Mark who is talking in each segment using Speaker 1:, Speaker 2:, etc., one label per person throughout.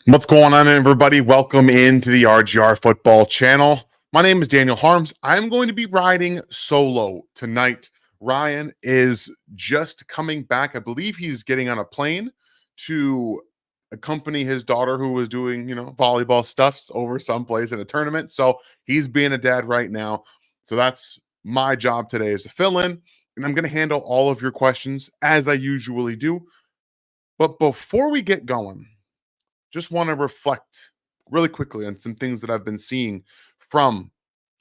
Speaker 1: What's going on, everybody? Welcome into the RGR Football channel. My name is Daniel Harms. I'm going to be riding solo tonight. Ryan is just coming back. I believe he's getting on a plane to accompany his daughter who was doing, volleyball stuffs over someplace in a tournament. So he's being a dad right now. So that's my job today, is to fill in, and I'm going to handle all of your questions as I usually do. But before we get going, just want to reflect really quickly on some things that I've been seeing from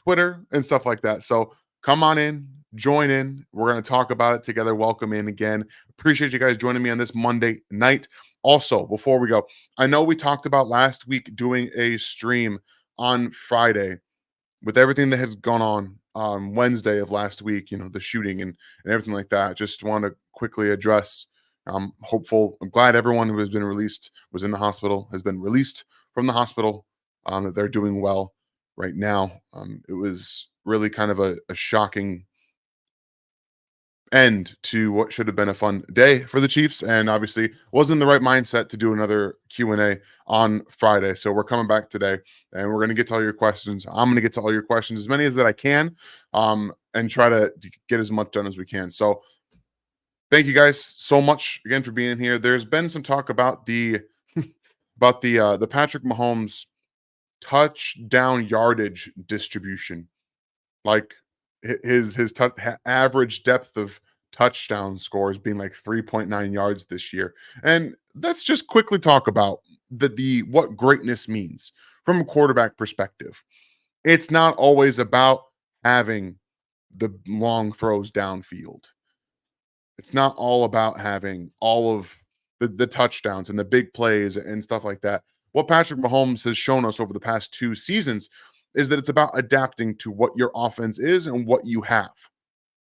Speaker 1: Twitter and stuff like that. So come on in, join in. We're going to talk about it together. Welcome in again. Appreciate you guys joining me on this Monday night. Also, before we go, I know we talked about last week doing a stream on Friday with everything that has gone on Wednesday of last week, the shooting and everything like that. Just want to quickly address. I'm hopeful. I'm glad everyone who has been released was in the hospital, has been released from the hospital, that they're doing well right now. It was really kind of a shocking end to what should have been a fun day for the Chiefs, and obviously wasn't in the right mindset to do another Q&A on Friday. So we're coming back today, and we're going to get to all your questions. I'm going to get to all your questions, as many as that I can, and try to get as much done as we can. So thank you guys so much again for being here. There's been some talk about the the Patrick Mahomes touchdown yardage distribution, like his average depth of touchdown scores being like 3.9 yards this year. And let's just quickly talk about the what greatness means from a quarterback perspective. It's not always about having the long throws downfield. It's not all about having all of the touchdowns and the big plays and stuff like that. What Patrick Mahomes has shown us over the past 2 seasons is that it's about adapting to what your offense is and what you have.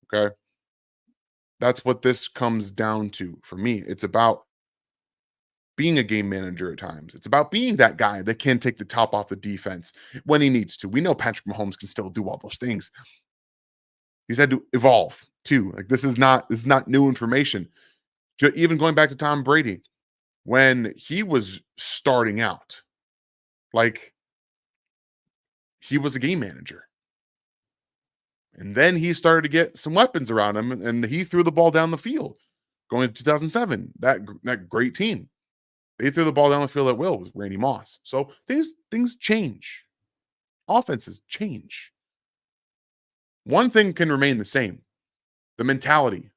Speaker 1: Okay. That's what this comes down to for me. It's about being a game manager at times. It's about being that guy that can take the top off the defense when he needs to. We know Patrick Mahomes can still do all those things. He's had to evolve too. Like this is not new information. Even going back to Tom Brady, when he was starting out, like he was a game manager. And then he started to get some weapons around him, and he threw the ball down the field. Going to 2007, that great team, they threw the ball down the field at will with Randy Moss. So things change. Offenses change. One thing can remain the same: the mentality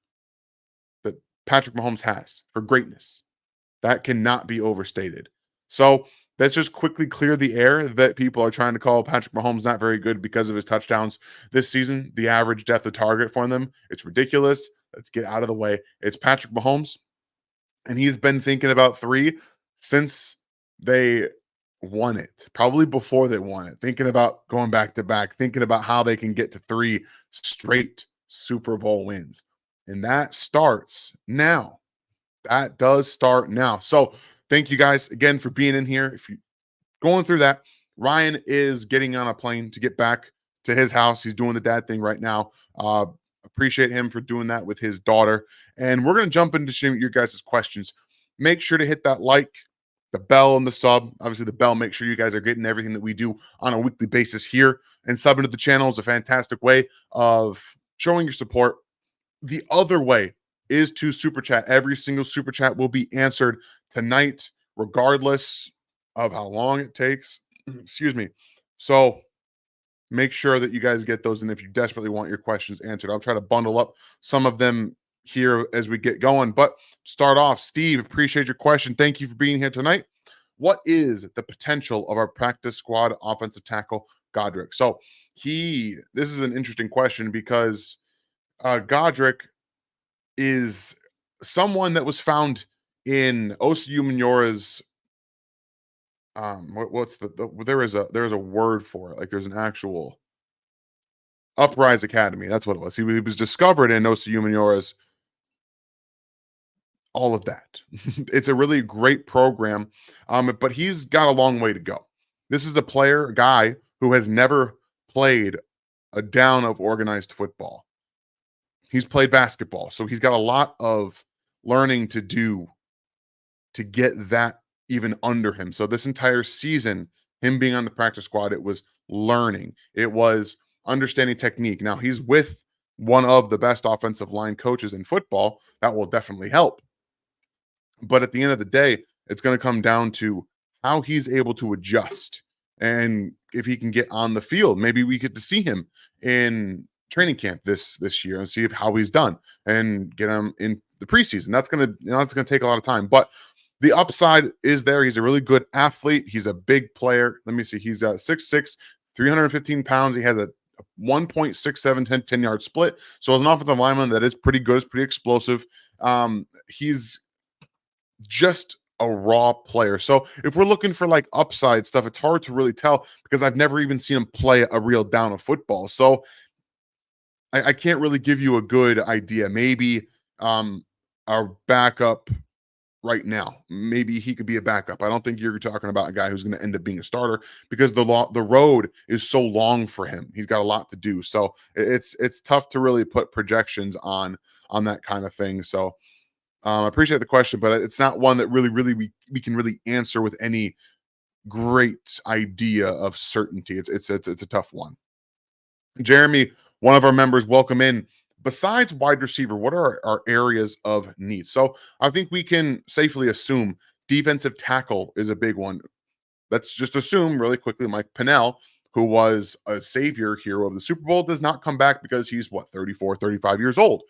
Speaker 1: that Patrick Mahomes has for greatness. That cannot be overstated. So let's just quickly clear the air that people are trying to call Patrick Mahomes not very good because of his touchdowns this season. The average depth of target for them, it's ridiculous. Let's get out of the way. It's Patrick Mahomes, and he's been thinking about 3 since they won it, probably before they won it, thinking about going back to back, thinking about how they can get to 3 straight Super Bowl wins. And that starts now. That does start now. So thank you guys again for being in here. If you're going through that, Ryan is getting on a plane to get back to his house. He's doing the dad thing right now. Appreciate him for doing that with his daughter. And we're going to jump into your guys' questions. Make sure to hit that like, the bell, and the sub. Obviously, the bell, make sure you guys are getting everything that we do on a weekly basis here. And subbing to the channel is a fantastic way of showing your support. The other way is to super chat. Every single super chat will be answered tonight, regardless of how long it takes. Excuse me. So make sure that you guys get those. And if you desperately want your questions answered, I'll try to bundle up some of them here as we get going. But start off, Steve, appreciate your question. Thank you for being here tonight. What is the potential of our practice squad offensive tackle, Godric? So this is an interesting question because Godric is someone that was found in OCU Manora's what's there is a word for it. Like there's an actual Uprise Academy. That's what it was. He was discovered in OCU Manora's, all of that. It's a really great program, but he's got a long way to go. This is a guy who has never played a down of organized football. He's played basketball, so he's got a lot of learning to do to get that even under him. So this entire season, him being on the practice squad, it was learning. It was understanding technique. Now he's with one of the best offensive line coaches in football. That will definitely help. But at the end of the day, it's going to come down to how he's able to adjust and if he can get on the field. Maybe we get to see him in training camp this year and see if how he's done and get him in the preseason. That's gonna that's gonna take a lot of time, but the upside is there. He's a really good athlete. He's a big player. Let me see. He's 6'6", 315 pounds. He has a 1.67 10-yard split. So as an offensive lineman, that is pretty good. It's pretty explosive. He's just a raw player. So if we're looking for like upside stuff, it's hard to really tell because I've never even seen him play a real down of football. So I can't really give you a good idea. Maybe our backup right now, maybe he could be a backup. I don't think you're talking about a guy who's going to end up being a starter because the road is so long for him. He's got a lot to do. So it's tough to really put projections on that kind of thing. So I appreciate the question, but it's not one that really we can really answer with any great idea of certainty. It's a tough one. Jeremy, one of our members, welcome in. Besides wide receiver, what are our areas of need? So I think we can safely assume defensive tackle is a big one. Let's just assume really quickly Mike Pennell, who was a savior hero of the Super Bowl, does not come back because he's 34, 35 years old.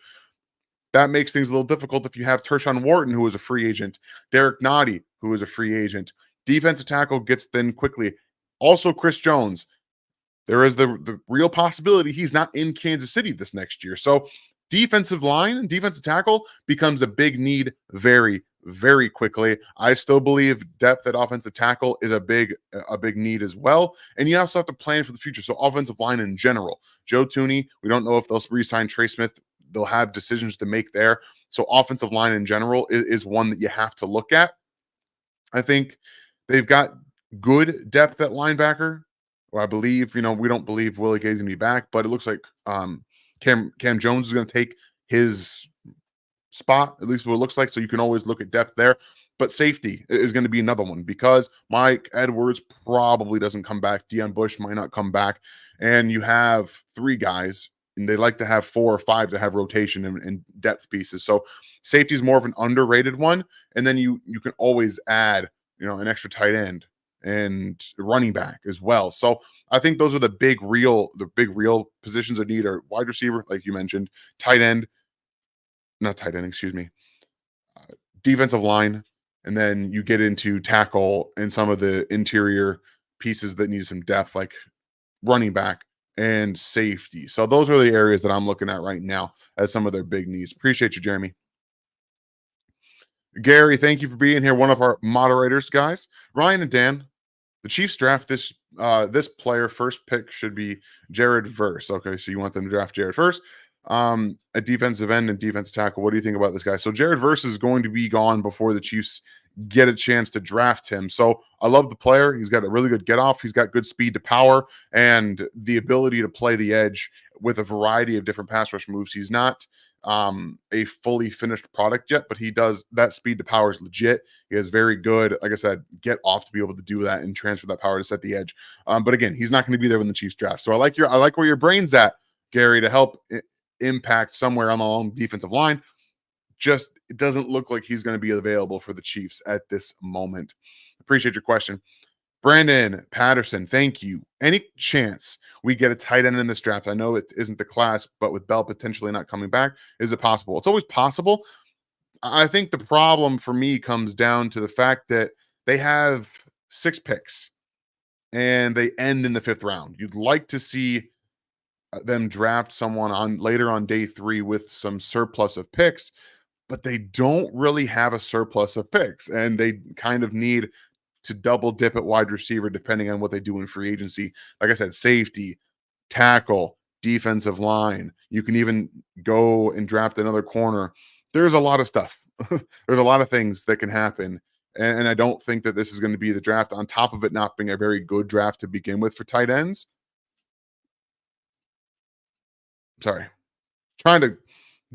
Speaker 1: That makes things a little difficult if you have Tershawn Wharton, who is a free agent, Derek Nottie, who is a free agent. Defensive tackle gets thin quickly. Also, Chris Jones. There is the real possibility he's not in Kansas City this next year. So defensive line, defensive tackle becomes a big need very quickly. I still believe depth at offensive tackle is a big need as well. And you also have to plan for the future. So offensive line in general. Joe Tooney, we don't know if they'll re-sign Trey Smith. They'll have decisions to make there. So offensive line in general is one that you have to look at. I think they've got good depth at linebacker. Or I believe, we don't believe Willie Gay's going to be back, but it looks like Cam Jones is going to take his spot, at least what it looks like. So you can always look at depth there. But safety is going to be another one because Mike Edwards probably doesn't come back. Deion Bush might not come back. And you have three guys, and they like to have 4 or 5 to have rotation and depth pieces. So safety is more of an underrated one. And then you can always add, an extra tight end and running back as well. So I think those are the big real positions of need are wide receiver, like you mentioned, excuse me, defensive line, and then you get into tackle and some of the interior pieces that need some depth, like running back and safety. So those are the areas that I'm looking at right now as some of their big needs. Appreciate you, Jeremy. Gary, thank you for being here. One of our moderators, guys. Ryan and Dan, the Chiefs draft this player. First pick should be Jared Verse. Okay, so you want them to draft Jared first. A defensive end and defensive tackle. What do you think about this guy? So Jared Verse is going to be gone before the Chiefs get a chance to draft him. So I love the player. He's got a really good get off. He's got good speed to power and the ability to play the edge with a variety of different pass rush moves. He's not a fully finished product yet, but he does that. Speed to power is legit. He has very good, like I said, get off to be able to do that and transfer that power to set the edge. But again, he's not going to be there when the Chiefs draft. So I like where your brain's at, Gary, to help impact somewhere on the long defensive line. Just it doesn't look like he's going to be available for the Chiefs at this moment. Appreciate your question. Brandon Patterson, thank you. Any chance we get a tight end in this draft? I know it isn't the class, but with Bell potentially not coming back, is it possible? It's always possible. I think the problem for me comes down to the fact that they have 6 picks and they end in the 5th round. You'd like to see them draft someone on later on day 3 with some surplus of picks, but they don't really have a surplus of picks, and they kind of need to double dip at wide receiver depending on what they do in free agency. Like I said, safety, tackle, defensive line. You can even go and draft another corner. There's a lot of stuff. There's a lot of things that can happen. And I don't think that this is going to be the draft on top of it not being a very good draft to begin with for tight ends. Sorry. Trying to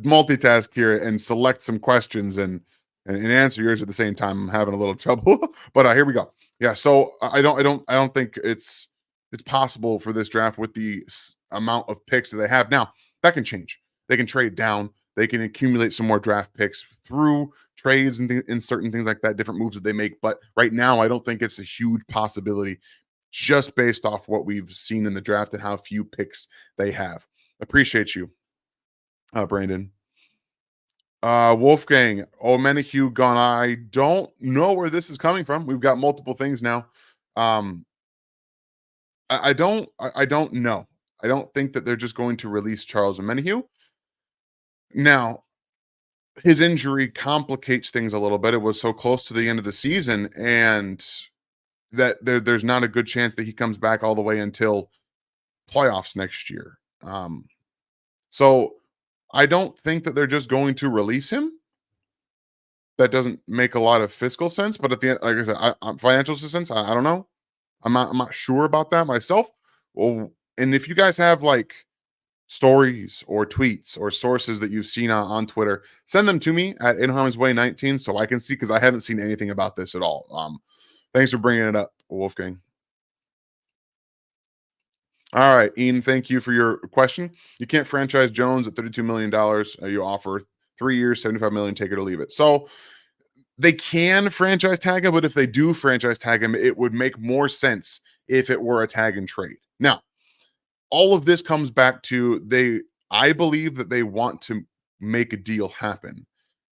Speaker 1: multitask here and select some questions and and answer yours at the same time. I'm having a little trouble, but here we go. Yeah, so I don't think it's possible for this draft with the amount of picks that they have now. That can change. They can trade down. They can accumulate some more draft picks through trades and certain things like that, different moves that they make. But right now, I don't think it's a huge possibility just based off what we've seen in the draft and how few picks they have. Appreciate you, Brandon. Wolfgang, Omenihu gone. I don't know where this is coming from. We've got multiple things now. Um, I don't know. I don't think that they're just going to release Charles Omenihu. Now, his injury complicates things a little bit. It was so close to the end of the season, and that there's not a good chance that he comes back all the way until playoffs next year. So I don't think that they're just going to release him. That doesn't make a lot of fiscal sense, but at the end, like I said, financial sense, I don't know. I'm not sure about that myself. Well, and if you guys have like stories or tweets or sources that you've seen on Twitter, send them to me at In Harm's Way 19 so I can see, because I haven't seen anything about this at all. Thanks for bringing it up, Wolfgang. All right, Ian, thank you for your question. You can't franchise Jones at $32 million. You offer 3 years, 75 million, take it or leave it. So they can franchise tag him, but if they do franchise tag him, it would make more sense if it were a tag and trade. Now, all of this comes back to I believe that they want to make a deal happen.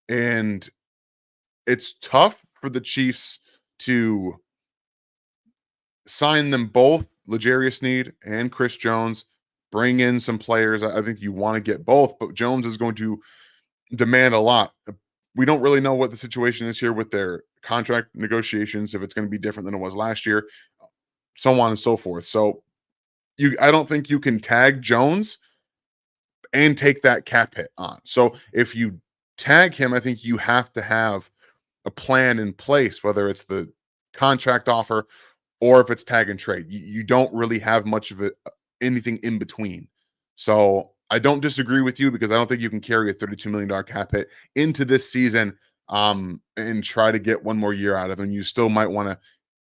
Speaker 1: And it's tough for the Chiefs to sign them both, L'Jarius Sneed and Chris Jones, bring in some players. I think you want to get both, but Jones is going to demand a lot. We don't really know what the situation is here with their contract negotiations, if it's going to be different than it was last year, so on and so forth. So I don't think you can tag Jones and take that cap hit on. So if you tag him, I think you have to have a plan in place, whether it's the contract offer or if it's tag and trade. You don't really have much of it, anything in between. So I don't disagree with you, because I don't think you can carry a $32 million cap hit into this season and try to get one more year out of him. You still might want to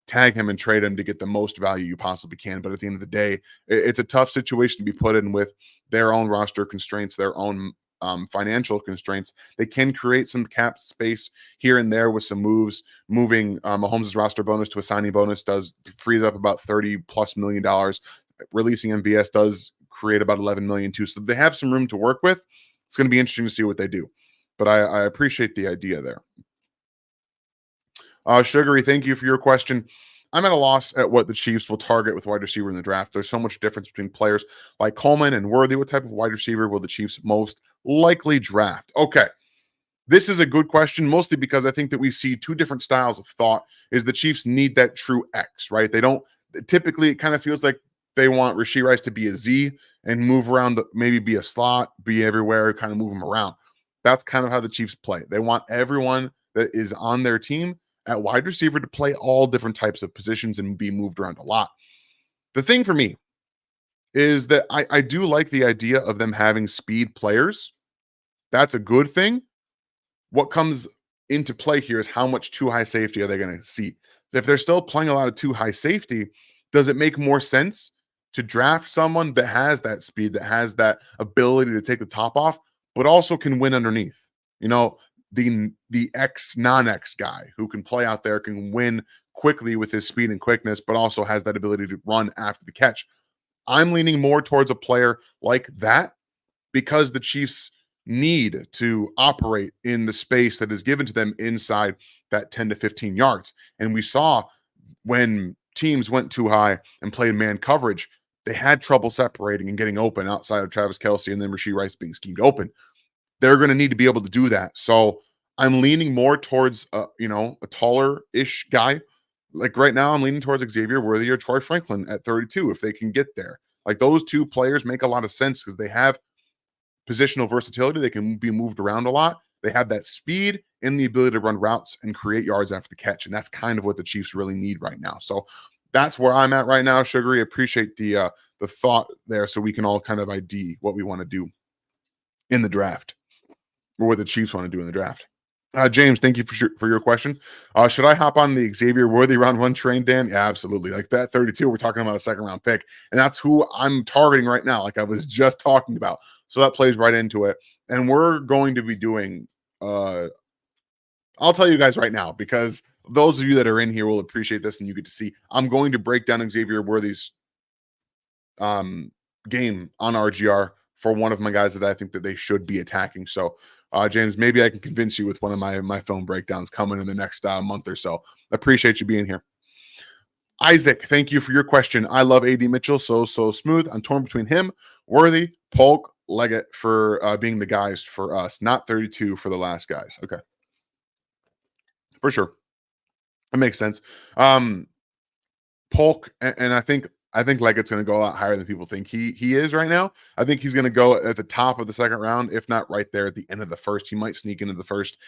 Speaker 1: tag him and trade him to get the most value you possibly can. But at the end of the day, it's a tough situation to be put in with their own roster constraints, their own financial constraints. They can create some cap space here and there with some moves. Moving Mahomes' roster bonus to a signing bonus frees up about $30+ million. Releasing MVS does create about 11 million too. So they have some room to work with. It's going to be interesting to see what they do. But I appreciate the idea there. Sugary, thank you for your question. I'm at a loss at what the Chiefs will target with wide receiver in the draft. There's so much difference between players like Coleman and Worthy. What type of wide receiver will the Chiefs most likely draft? Okay. This is a good question, mostly because I think that we see two different styles of thought. Is the Chiefs need that true X, right? They don't typically, it kind of feels like they want Rashee Rice to be a Z and move around, maybe be a slot, be everywhere, kind of move him around. That's kind of how the Chiefs play. They want everyone that is on their team at wide receiver to play all different types of positions and be moved around a lot. The thing for me is that I do like the idea of them having speed players. That's a good thing. What comes into play here is how much too high safety are they going to see? If they're still playing a lot of too high safety, does it make more sense to draft someone that has that speed, that has that ability to take the top off, but also can win underneath? You know, the X non-X guy who can play out there, can win quickly with his speed and quickness, but also has that ability to run after the catch. I'm leaning more towards a player like that, because the Chiefs need to operate in the space that is given to them inside that 10 to 15 yards. And we saw when teams went too high and played man coverage, they had trouble separating and getting open outside of Travis Kelce and then Rashee Rice being schemed open. They're going to need to be able to do that. So I'm leaning more towards a taller-ish guy. Like right now, I'm leaning towards Xavier Worthy or Troy Franklin at 32 if they can get there. Like those two players make a lot of sense because they have positional versatility. They can be moved around a lot. They have that speed and the ability to run routes and create yards after the catch. And that's kind of what the Chiefs really need right now. So that's where I'm at right now. Sugary, appreciate the thought there, so we can all kind of ID what we want to do in the draft, or what the Chiefs want to do in the draft. James, thank you for your question. Should I hop on the Xavier Worthy round one train, Dan? Yeah, absolutely. Like that 32, we're talking about a second round pick, and that's who I'm targeting right now. Like I was just talking about, so that plays right into it. And we're going to be doing. I'll tell you guys right now because those of you that are in here will appreciate this, and you get to see. I'm going to break down Xavier Worthy's um, game on RGR for one of my guys that I think that they should be attacking. So, James, maybe I can convince you with one of my film breakdowns coming in the next month or so. Appreciate you being here. Isaac, thank you for your question. I love AD Mitchell, so smooth. I'm torn between him, Worthy, Polk, Leggett for being the guys for us, not 32 for the last guys. Okay, for sure, that makes sense. Polk, and I think Leggett's going to go a lot higher than people think he is right now. I think he's going to go at the top of the second round, if not right there at the end of the first. He might sneak into the first,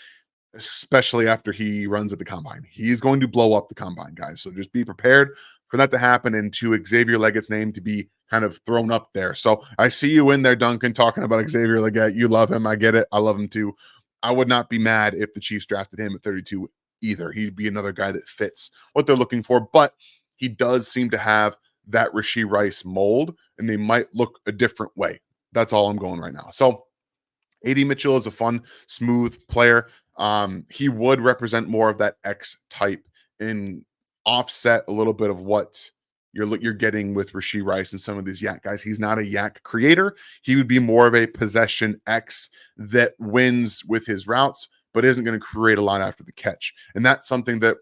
Speaker 1: especially after he runs at the combine. He's going to blow up the combine, guys. So just be prepared for that to happen and to Xavier Leggett's name to be kind of thrown up there. So I see you in there, Duncan, talking about Xavier Leggett. You love him. I get it. I love him too. I would not be mad if the Chiefs drafted him at 32 either. He'd be another guy that fits what they're looking for, but he does seem to have that Rashee Rice mold, and they might look a different way. That's all I'm going right now. So AD Mitchell is a fun, smooth player. He would represent more of that X type and offset a little bit of what you're getting with Rashee Rice and some of these yak guys. He's not a yak creator. He would be more of a possession X that wins with his routes, but isn't going to create a lot after the catch. And that's something that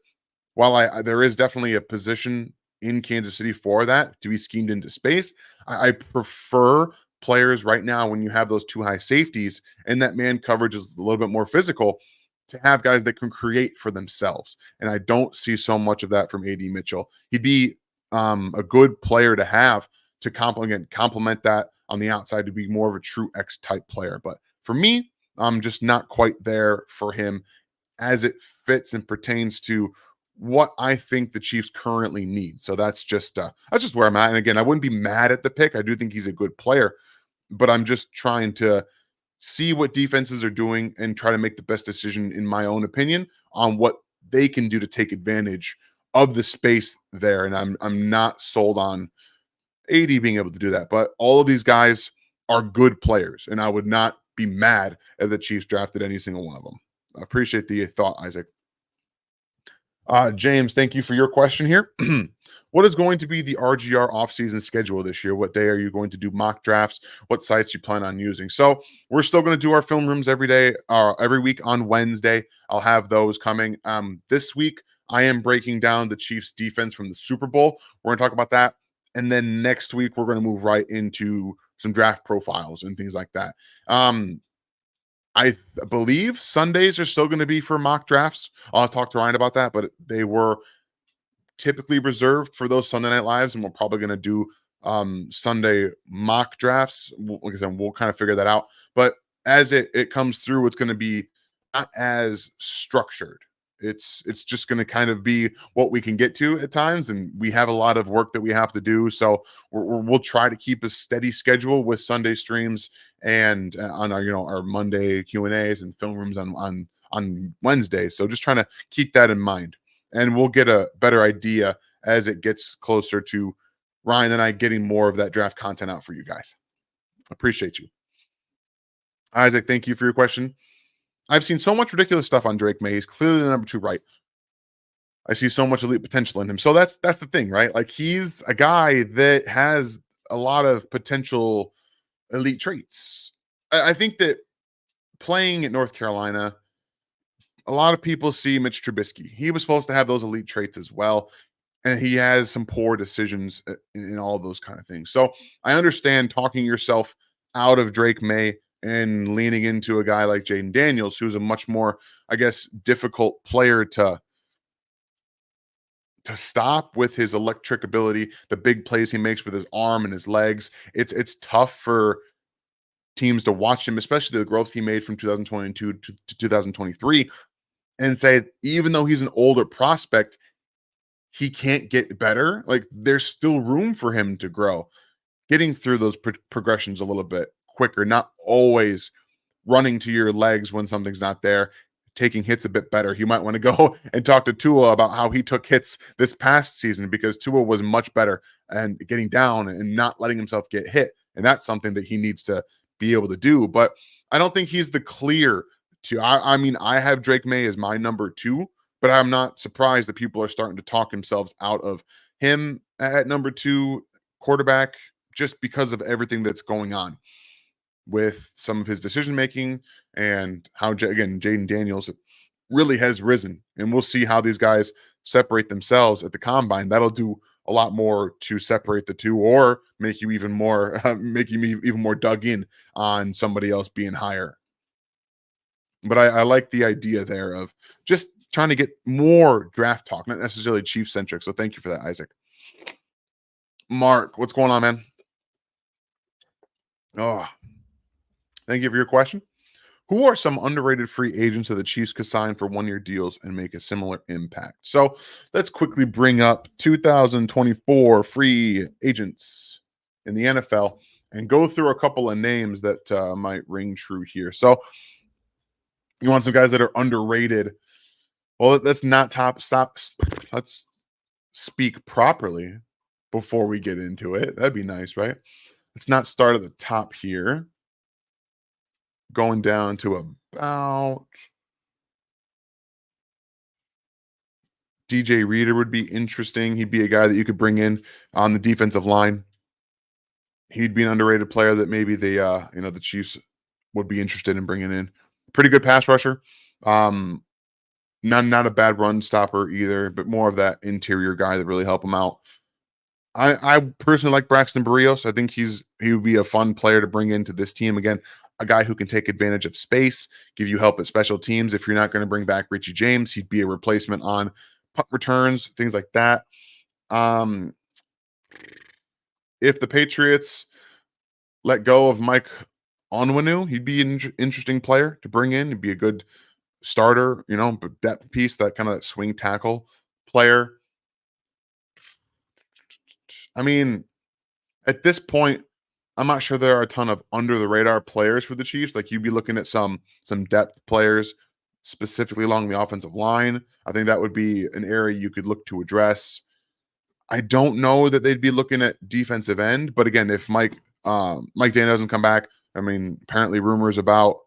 Speaker 1: while there is definitely a position in Kansas City for that to be schemed into space, I prefer players right now when you have those two high safeties and that man coverage is a little bit more physical to have guys that can create for themselves. And I don't see so much of that from AD Mitchell. He'd be a good player to have to complement that on the outside to be more of a true X type player. But for me, I'm just not quite there for him as it fits and pertains to what I think the Chiefs currently need. So that's just where I'm at. And again, I wouldn't be mad at the pick. I do think he's a good player, but I'm just trying to see what defenses are doing and try to make the best decision, in my own opinion, on what they can do to take advantage of the space there. And I'm not sold on AD being able to do that, but all of these guys are good players, and I would not be mad if the Chiefs drafted any single one of them. I appreciate the thought, Isaac. James, thank you for your question here. What is going to be the RGR offseason schedule this year? What day are you going to do mock drafts? What sites you plan on using? So we're still going to do our film rooms every day, every week on Wednesday. I'll have those coming. This week, I am breaking down the Chiefs defense from the Super Bowl. We're going to talk about that. And then next week, we're going to move right into some draft profiles and things like that. I believe Sundays are still going to be for mock drafts. I'll talk to Ryan about that, but they were typically reserved for those Sunday Night Lives, and we're probably going to do Sunday mock drafts. Like I said, we'll kind of figure that out. But as it comes through, it's going to be not as structured. It's just going to kind of be what we can get to at times, and we have a lot of work that we have to do. So we'll try to keep a steady schedule with Sunday streams and on our our Monday Q&As and film rooms on Wednesday. So just trying to keep that in mind, and we'll get a better idea as it gets closer to Ryan and I getting more of that draft content out for you guys. Appreciate you, Isaac. Thank you for your question. I've seen so much ridiculous stuff on Drake May. He's clearly the number 2 right. I see so much elite potential in him. So that's the thing, right? Like he's a guy that has a lot of potential elite traits. I think that playing at North Carolina, a lot of people see Mitch Trubisky. He was supposed to have those elite traits as well, and he has some poor decisions in all those kind of things. So I understand talking yourself out of Drake May and leaning into a guy like Jaden Daniels, who's a much more, I guess, difficult player to stop with his electric ability, the big plays he makes with his arm and his legs. It's tough for teams to watch him, especially the growth he made from 2022 to 2023, and say, even though he's an older prospect, he can't get better. Like there's still room for him to grow, getting through those progressions a little bit quicker, not always running to your legs when something's not there, taking hits a bit better. You might want to go and talk to Tua about how he took hits this past season, because Tua was much better and getting down and not letting himself get hit. And that's something that he needs to be able to do. But I don't think he's the clear to. I mean, I have Drake May as my number two, but I'm not surprised that people are starting to talk themselves out of him at number two quarterback, just because of everything that's going on with some of his decision making, and how again Jaden Daniels really has risen. And we'll see how these guys separate themselves at the combine. That'll do a lot more to separate the two, or make you even more make you even more dug in on somebody else being higher. But I like the idea there of just trying to get more draft talk, not necessarily Chief centric. So thank you for that, Isaac. Mark, what's going on, man? Oh, thank you for your question. Who are some underrated free agents that the Chiefs could sign for 1-year deals and make a similar impact? So let's quickly bring up 2024 free agents in the NFL and go through a couple of names that might ring true here. So you want some guys that are underrated. Well, let's not stop. Let's speak properly before we get into it. That'd be nice, right? Let's not start at the top here. Going down to about DJ Reader would be interesting. He'd be a guy that you could bring in on the defensive line. He'd be an underrated player that maybe the Chiefs would be interested in bringing in. Pretty good pass rusher. Not a bad run stopper either, but more of that interior guy that really help him out. I personally like Braxton Berrios. I think he would be a fun player to bring into this team. Again, a guy who can take advantage of space, give you help at special teams. If you're not going to bring back Richie James, he'd be a replacement on punt returns, things like that. If the Patriots let go of Mike Onwenu, he'd be an interesting player to bring in. He'd be a good starter, depth piece, that kind of swing tackle player. I mean, at this point, I'm not sure there are a ton of under the radar players for the Chiefs. Like, you'd be looking at some depth players, specifically along the offensive line. I think that would be an area you could look to address. I don't know that they'd be looking at defensive end, but again, if Mike Dan doesn't come back, I mean, apparently rumors about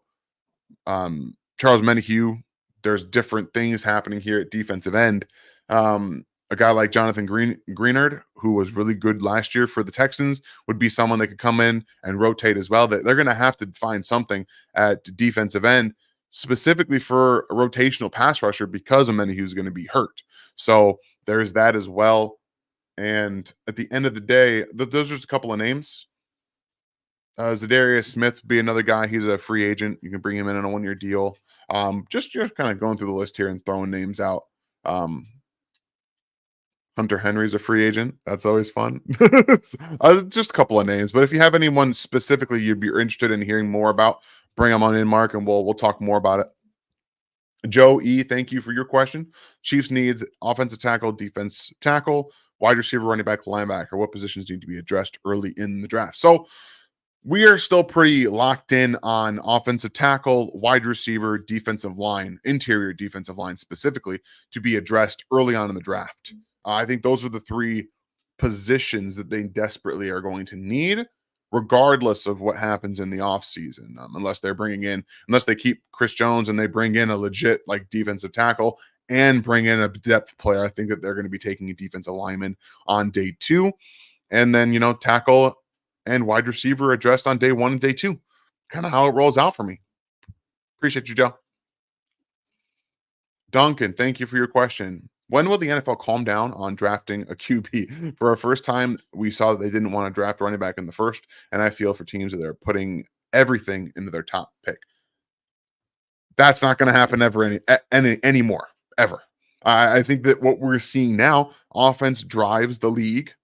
Speaker 1: Charles Menahue. There's different things happening here at defensive end. A guy like Jonathan Greenard, who was really good last year for the Texans, would be someone that could come in and rotate as well. They're going to have to find something at defensive end, specifically for a rotational pass rusher, because Omenihu is going to be hurt. So there's that as well. And at the end of the day, those are just a couple of names. Zadarius Smith would be another guy. He's a free agent. You can bring him in on a 1-year deal. Just kind of going through the list here and throwing names out. Hunter Henry's a free agent. That's always fun. Just a couple of names. But if you have anyone specifically you'd be interested in hearing more about, bring them on in, Mark, and we'll talk more about it. Joe E., thank you for your question. Chiefs needs offensive tackle, defense tackle, wide receiver, running back, linebacker. What positions need to be addressed early in the draft? So we are still pretty locked in on offensive tackle, wide receiver, defensive line, interior defensive line specifically, to be addressed early on in the draft. I think those are the three positions that they desperately are going to need, regardless of what happens in the offseason, unless they keep Chris Jones and they bring in a legit defensive tackle and bring in a depth player. I think that they're going to be taking a defensive lineman on day 2, and then, tackle and wide receiver addressed on day 1 and day 2. Kind of how it rolls out for me. Appreciate you, Joe. Duncan, thank you for your question. When will the NFL calm down on drafting a QB? For our first time, we saw that they didn't want to draft running back in the first, and I feel for teams that are putting everything into their top pick. That's not going to happen ever anymore, ever. I think that what we're seeing now, offense drives the league,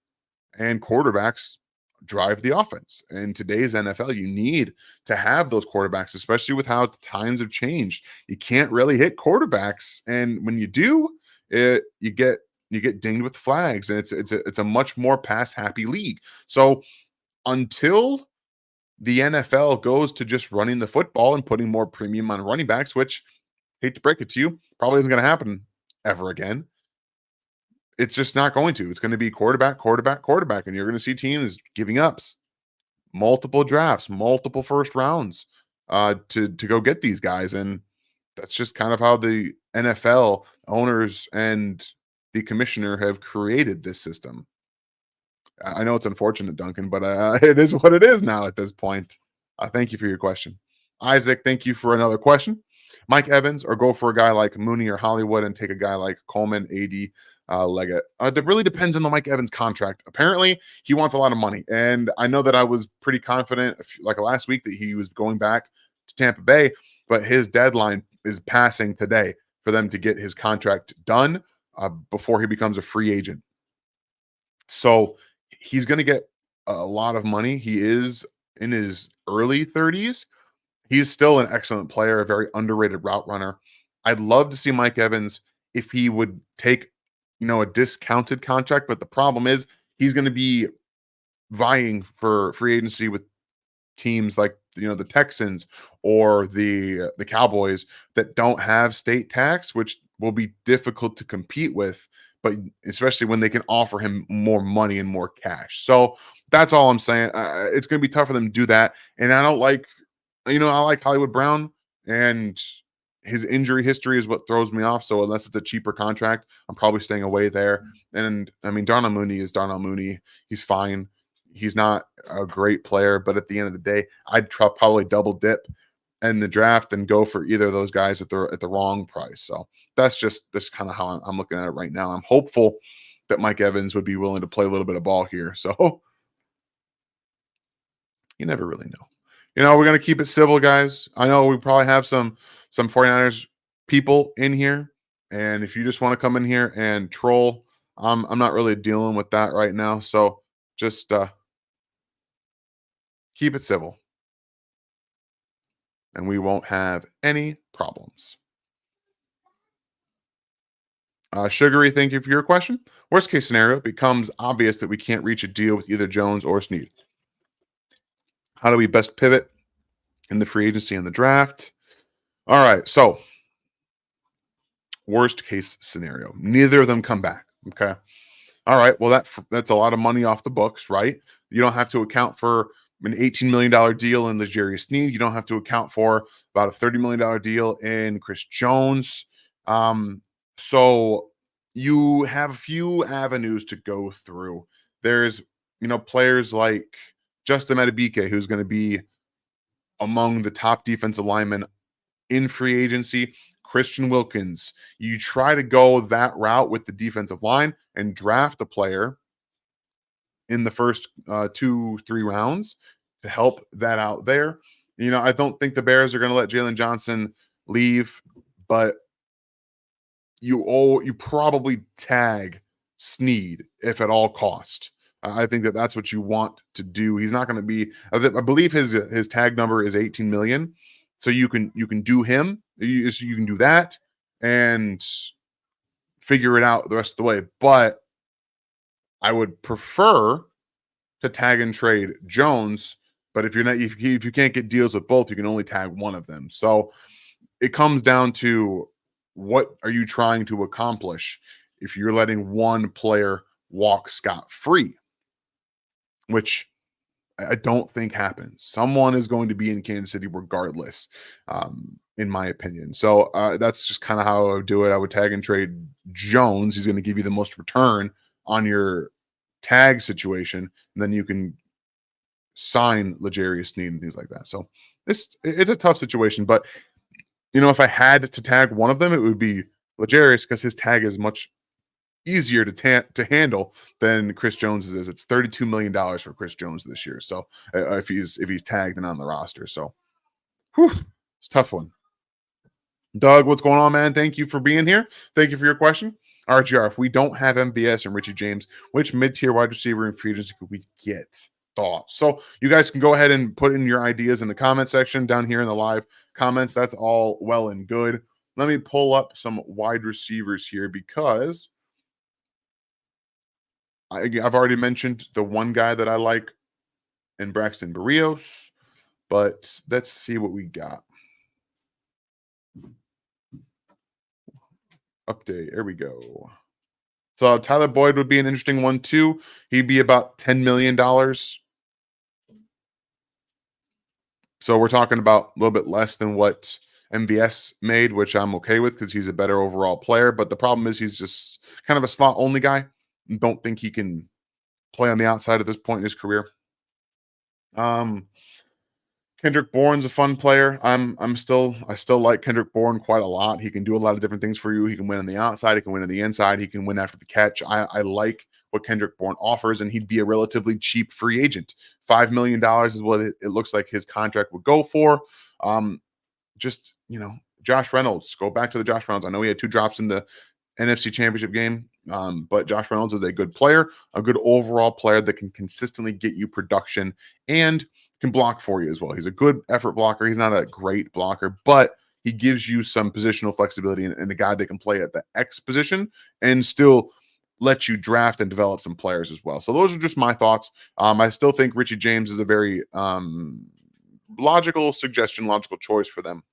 Speaker 1: and quarterbacks drive the offense. In today's NFL, you need to have those quarterbacks, especially with how the times have changed. You can't really hit quarterbacks, and when you do, you get dinged with flags, and it's a much more pass happy league. So until the NFL goes to just running the football and putting more premium on running backs, which, hate to break it to you, probably isn't going to happen ever again. It's just not going to. It's going to be quarterback, quarterback, quarterback, and you're going to see teams giving up multiple drafts, multiple first rounds to go get these guys, and that's just kind of how the NFL owners and the commissioner have created this system. I know it's unfortunate, Duncan, but it is what it is now at this point. Thank you for your question. Isaac, thank you for another question. Mike Evans, or go for a guy like Mooney or Hollywood and take a guy like Coleman, AD, Leggett. It really depends on the Mike Evans contract. Apparently, he wants a lot of money. And I know that I was pretty confident, like last week, that he was going back to Tampa Bay, but his deadline is passing today for them to get his contract done before he becomes a free agent. So he's going to get a lot of money. He is in his early 30s. He's still an excellent player, a very underrated route runner. I'd love to see Mike Evans if he would take, a discounted contract, but the problem is he's going to be vying for free agency with teams like the Texans or the Cowboys that don't have state tax, which will be difficult to compete with, but especially when they can offer him more money and more cash. So that's all I'm saying. It's going to be tough for them to do that. And I don't like, I like Hollywood Brown, and his injury history is what throws me off. So unless it's a cheaper contract, I'm probably staying away there. And I mean, Darnell Mooney is Darnell Mooney. He's fine. He's not a great player, but at the end of the day, I'd probably double dip in the draft and go for either of those guys at the wrong price. So that's kind of how I'm looking at it right now. I'm hopeful that Mike Evans would be willing to play a little bit of ball here. So you never really know. We're going to keep it civil, guys. I know we probably have some 49ers people in here, and if you just want to come in here and troll, I'm not really dealing with that right now. So just keep it civil, and we won't have any problems. Sugary, thank you for your question. Worst case scenario, it becomes obvious that we can't reach a deal with either Jones or Snead. How do we best pivot in the free agency and the draft? All right, so worst case scenario, neither of them come back. Okay. All right. Well, that's a lot of money off the books, right? You don't have to account for an $18 million deal in L'Jarius Sneed. You don't have to account for about a $30 million deal in Chris Jones. So you have a few avenues to go through. There's, players like Justin Madubuike, who's going to be among the top defensive linemen in free agency. Christian Wilkins. You try to go that route with the defensive line and draft a player in the first 2-3 rounds to help that out there. I don't think the Bears are going to let Jalen Johnson leave, but you probably tag Sneed if at all cost. I think that's what you want to do. He's not going to be. I believe his tag number is 18 million. So you can do him. You can do that and figure it out the rest of the way. But I would prefer to tag and trade Jones. But if you can't get deals with both, you can only tag one of them. So it comes down to what are you trying to accomplish if you're letting one player walk scot-free, which I don't think happens. Someone is going to be in Kansas City regardless, in my opinion. So that's just kind of how I would do it. I would tag and trade Jones. He's going to give you the most return on your tag situation, and then you can sign L'Jarius Sneed and things like that. So it's a tough situation, but if I had to tag one of them, it would be L'Jarius because his tag is much easier to handle than Chris Jones's is. It's $32 million for Chris Jones this year. So if he's tagged and on the roster. So it's a tough one. Doug, what's going on, man? Thank you for being here. Thank you for your question. RGR, if we don't have MBS and Richie James, which mid-tier wide receiver in free agency could we get? Thoughts. So you guys can go ahead and put in your ideas in the comment section down here in the live comments. That's all well and good. Let me pull up some wide receivers here because I've already mentioned the one guy that I like in Braxton Berrios, but let's see what we got. Update. Here we go. So Tyler Boyd would be an interesting one too. He'd be about $10 million. So we're talking about a little bit less than what MVS made, which I'm okay with because he's a better overall player. But the problem is he's just kind of a slot only guy. Don't think he can play on the outside at this point in his career. Um, Kendrick Bourne's a fun player. I still like Kendrick Bourne quite a lot. He can do a lot of different things for you. He can win on the outside, he can win on the inside, he can win after the catch. I like what Kendrick Bourne offers, and he'd be a relatively cheap free agent. $5 million is what it looks like his contract would go for. Um, just Josh Reynolds. Go back to the Josh Reynolds. I know he had two drops in the NFC Championship game, but Josh Reynolds is a good player, a good overall player that can consistently get you production and can block for you as well. He's a good effort blocker. He's not a great blocker, but he gives you some positional flexibility and a guy that can play at the X position and still let you draft and develop some players as well. So those are just my thoughts. I still think Richie James is a very logical suggestion, logical choice for them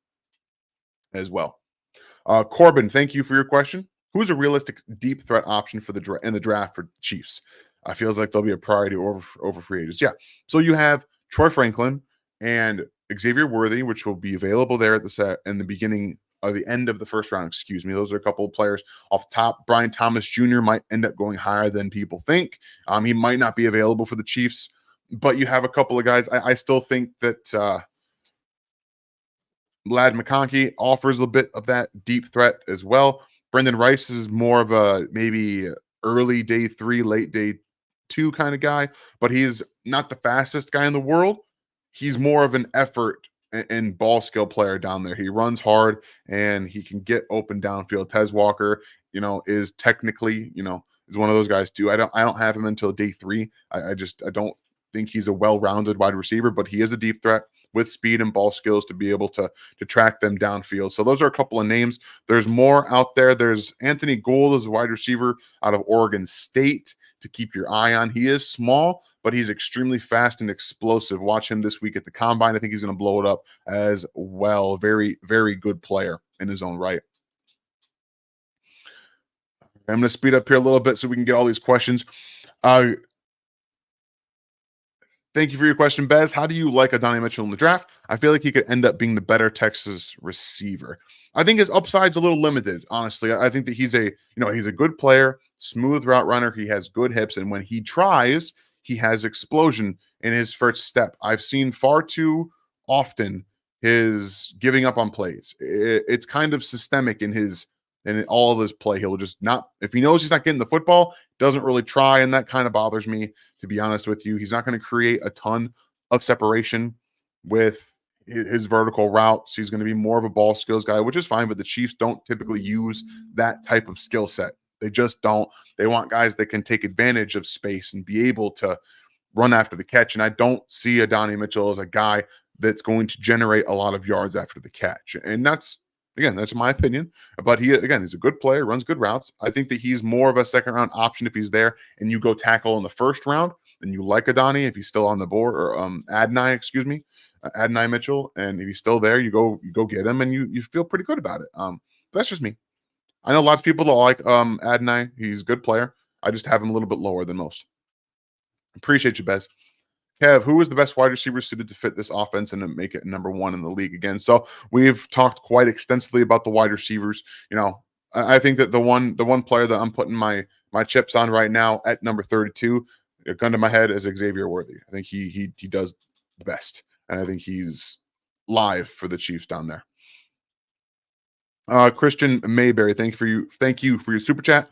Speaker 1: as well. Corbin, thank you for your question. Who's a realistic deep threat option for in the draft for Chiefs? Feels like they'll be a priority over free agents. Yeah. So you have Troy Franklin and Xavier Worthy, which will be available there at the set in the beginning or the end of the first round. Excuse me. Those are a couple of players off the top. Brian Thomas Jr. might end up going higher than people think. He might not be available for the Chiefs, but you have a couple of guys. I still think that Lad McConkey offers a bit of that deep threat as well. Brendan Rice is more of a maybe early day 3, late day 2 kind of guy, but he's not the fastest guy in the world. He's more of an effort and ball skill player down there. He runs hard and he can get open downfield. Tez Walker, is technically, is one of those guys too. I don't have him until day 3. I don't think he's a well-rounded wide receiver, but he is a deep threat with speed and ball skills to be able to track them downfield. So those are a couple of names. There's more out there. There's Anthony Gould as a wide receiver out of Oregon State to keep your eye on. He is small, but he's extremely fast and explosive. Watch him this week at the combine. I think he's going to blow it up as well. Very, very good player in his own right. I'm going to speed up here a little bit so we can get all these questions. Thank you for your question, Bez. How do you like Adonai Mitchell in the draft? I feel like he could end up being the better Texas receiver. I think his upside's a little limited, honestly. I think that he's a good player, smooth route runner. He has good hips, and when he tries, he has explosion in his first step. I've seen far too often his giving up on plays. It's kind of systemic in all of his play. He'll just not, if he knows he's not getting the football, doesn't really try, and that kind of bothers me, to be honest with you. He's not going to create a ton of separation with his vertical routes. He's going to be more of a ball skills guy, which is fine, but the Chiefs don't typically use that type of skill set. They just don't. They want guys that can take advantage of space and be able to run after the catch. And I don't see Adonai Mitchell as a guy that's going to generate a lot of yards after the catch. And that's my opinion. But he's a good player, runs good routes. I think that he's more of a second round option if he's there and you go tackle in the first round. Then you like Adonai if he's still on the board, or Adonai Mitchell. And if he's still there, you go get him and you feel pretty good about it. That's just me. I know lots of people that like Adonai. He's a good player. I just have him a little bit lower than most. Appreciate you, Bez. Kev, who is the best wide receiver suited to fit this offense and to make it number 1 in the league again? So we've talked quite extensively about the wide receivers. I think that the one player that I'm putting my chips on right now at number 32, a gun to my head, is Xavier Worthy. I think he does the best, and I think he's live for the Chiefs down there. Christian Mayberry, thank you for your super chat.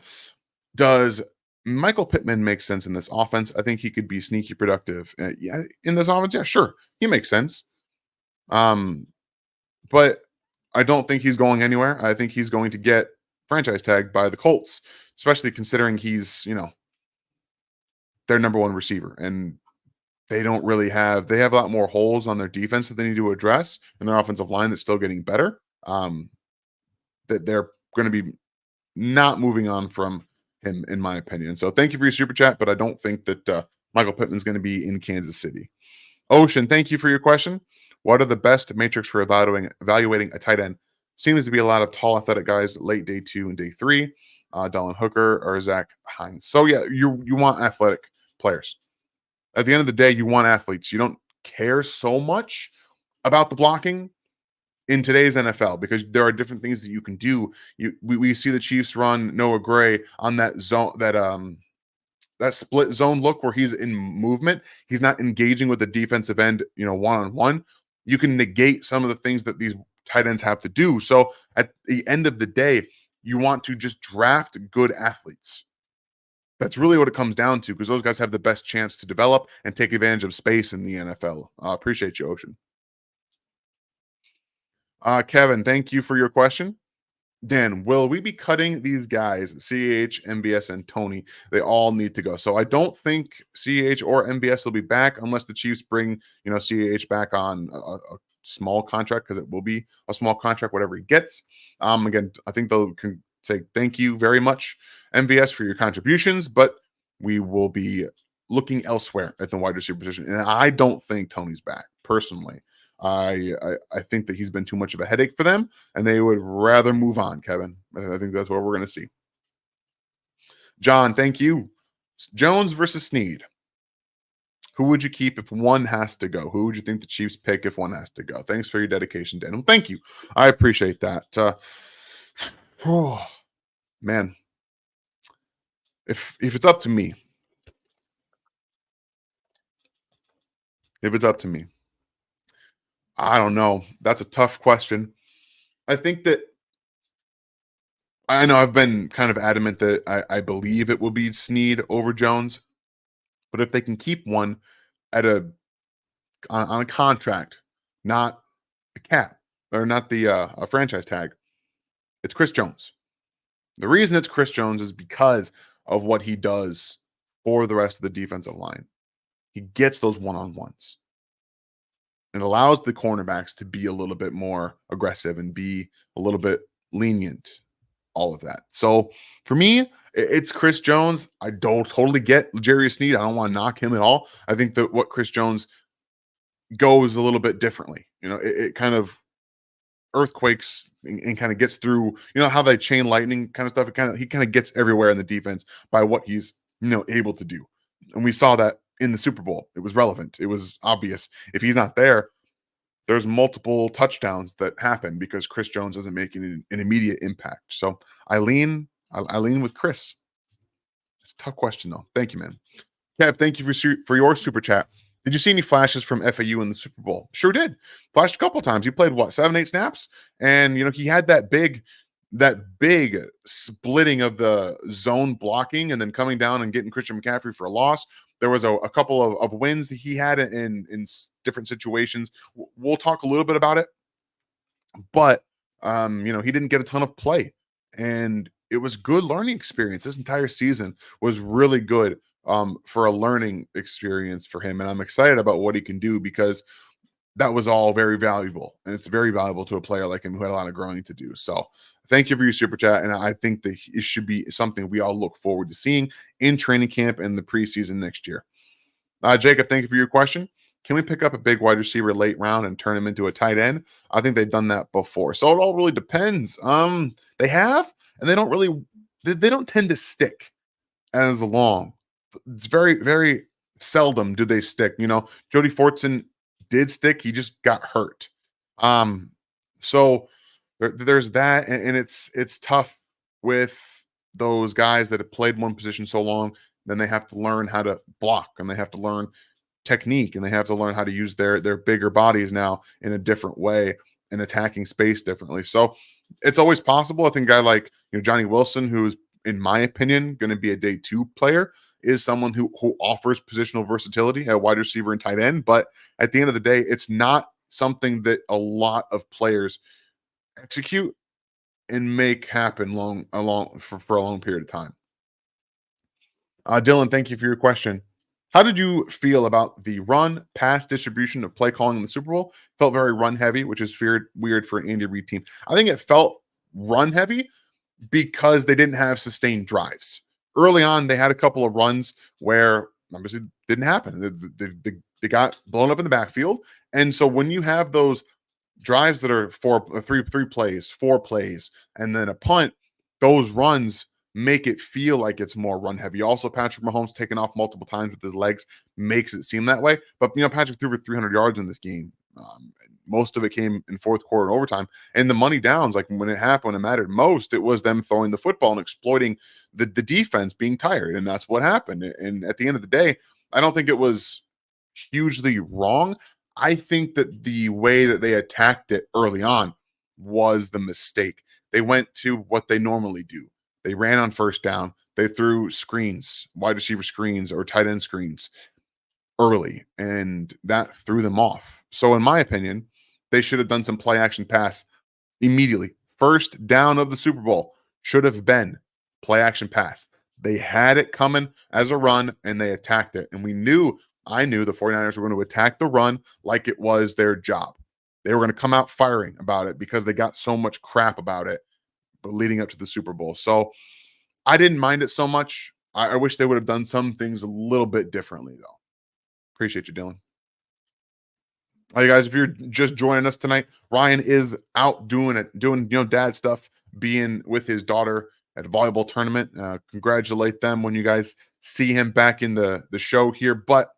Speaker 1: Does Michael Pittman makes sense in this offense? I think he could be sneaky productive. In this offense, yeah, sure, he makes sense. But I don't think he's going anywhere. I think he's going to get franchise tagged by the Colts, especially considering he's, their number 1 receiver, and they don't really have. They have a lot more holes on their defense that they need to address, and their offensive line that's still getting better. That they're going to be not moving on from him, in my opinion. So thank you for your super chat, but I don't think that Michael Pittman's going to be in Kansas City. Ocean, thank you for your question. What are the best metrics for evaluating a tight end Seems to be a lot of tall, athletic guys late day 2 and day 3. Dylan Hooker or Zach Hines. So yeah, you want athletic players. At the end of the day, you want athletes. You don't care so much about the blocking in today's NFL because there are different things that you can do. We see the Chiefs run Noah Gray on that zone that split zone look where he's in movement. He's not engaging with the defensive end, one on one. You can negate some of the things that these tight ends have to do. So at the end of the day, you want to just draft good athletes. That's really what it comes down to because those guys have the best chance to develop and take advantage of space in the NFL. Appreciate you, Ocean. Kevin, thank you for your question. Dan, will we be cutting these guys, CH, MBS, and Tony? They all need to go. So I don't think CH or MBS will be back unless the Chiefs bring, CH back on a small contract because it will be a small contract, whatever he gets. Again, I think they'll say thank you very much, MVS, for your contributions, but we will be looking elsewhere at the wide receiver position. And I don't think Tony's back personally. I think that he's been too much of a headache for them, and they would rather move on, Kevin. I think that's what we're going to see. John, thank you. Jones versus Snead. Who would you keep if one has to go? Who would you think the Chiefs pick if one has to go? Thanks for your dedication, Daniel. Thank you. I appreciate that. Oh, man. If it's up to me, I don't know. That's a tough question. I think that I know I've been kind of adamant that I believe it will be Snead over Jones, but if they can keep one at on a contract, not a cap or not the a franchise tag, it's Chris Jones. The reason it's Chris Jones is because of what he does for the rest of the defensive line. He gets those one-on-ones. It allows the cornerbacks to be a little bit more aggressive and be a little bit lenient, all of that. So for me, it's Chris Jones. I don't totally get Jerry Snead. I don't want to knock him at all. I think that what Chris Jones goes a little bit differently. It kind of earthquakes and kind of gets through, how they chain lightning kind of stuff. He kind of gets everywhere in the defense by what he's, able to do. And we saw that in the Super Bowl. It was relevant. It was obvious. If he's not there, there's multiple touchdowns that happen because Chris Jones isn't making an immediate impact. So I lean with Chris. It's a tough question though. Thank you, man. Kev, thank you for your super chat. Did you see any flashes from FAU in the Super Bowl? Sure did. Flashed a couple of times. He played 7-8 snaps, and he had that big splitting of the zone blocking and then coming down and getting Christian McCaffrey for a loss. There was a couple of wins that he had in different situations. We'll talk a little bit about it, but he didn't get a ton of play, and it was good learning experience. This entire season was really good for a learning experience for him, and I'm excited about what he can do because that was all very valuable, and it's very valuable to a player like him who had a lot of growing to do. So thank you for your super chat, and I think that it should be something we all look forward to seeing in training camp and the preseason next year. Jacob, thank you for your question. Can we pick up a big wide receiver late round and turn him into a tight end? I think they've done that before. So it all really depends. They have, and they don't tend to stick as long. It's very, very seldom do they stick. Jody Fortson did stick. He just got hurt. So there's that, and it's tough with those guys that have played one position so long. Then they have to learn how to block, and they have to learn technique, and they have to learn how to use their bigger bodies now in a different way and attacking space differently. So it's always possible. I think a guy like Johnny Wilson, who's in my opinion going to be a day 2 player, is someone who offers positional versatility at wide receiver and tight end. But at the end of the day, it's not something that a lot of players execute and make happen for a long period of time. Dylan, thank you for your question. How did you feel about the run pass distribution of play calling in the Super Bowl? Felt very run heavy, which is weird for an Andy Reid team. I think it felt run heavy because they didn't have sustained drives. Early on, they had a couple of runs where obviously didn't happen. They got blown up in the backfield. And so when you have those drives that are three plays, 4 plays, and then a punt, those runs make it feel like it's more run heavy. Also, Patrick Mahomes taking off multiple times with his legs makes it seem that way. But Patrick threw for 300 yards in this game. Most of it came in fourth quarter and overtime. And the money downs, like when it happened, when it mattered most, it was them throwing the football and exploiting the defense being tired. And that's what happened. And at the end of the day, I don't think it was hugely wrong. I think that the way that they attacked it early on was the mistake. They went to what they normally do. They ran on first down. They threw screens, wide receiver screens or tight end screens early, and that threw them off. So, in my opinion, they should have done some play action pass immediately. First down of the Super Bowl should have been play action pass. They had it coming as a run and they attacked it. And I knew the 49ers were going to attack the run like it was their job. They were going to come out firing about it because they got so much crap about it leading up to the Super Bowl. So I didn't mind it so much. I wish they would have done some things a little bit differently, though. Appreciate you, Dylan. All right, guys, if you're just joining us tonight, Ryan is out doing dad stuff, being with his daughter at a volleyball tournament. Congratulate them when you guys see him back in the show here. But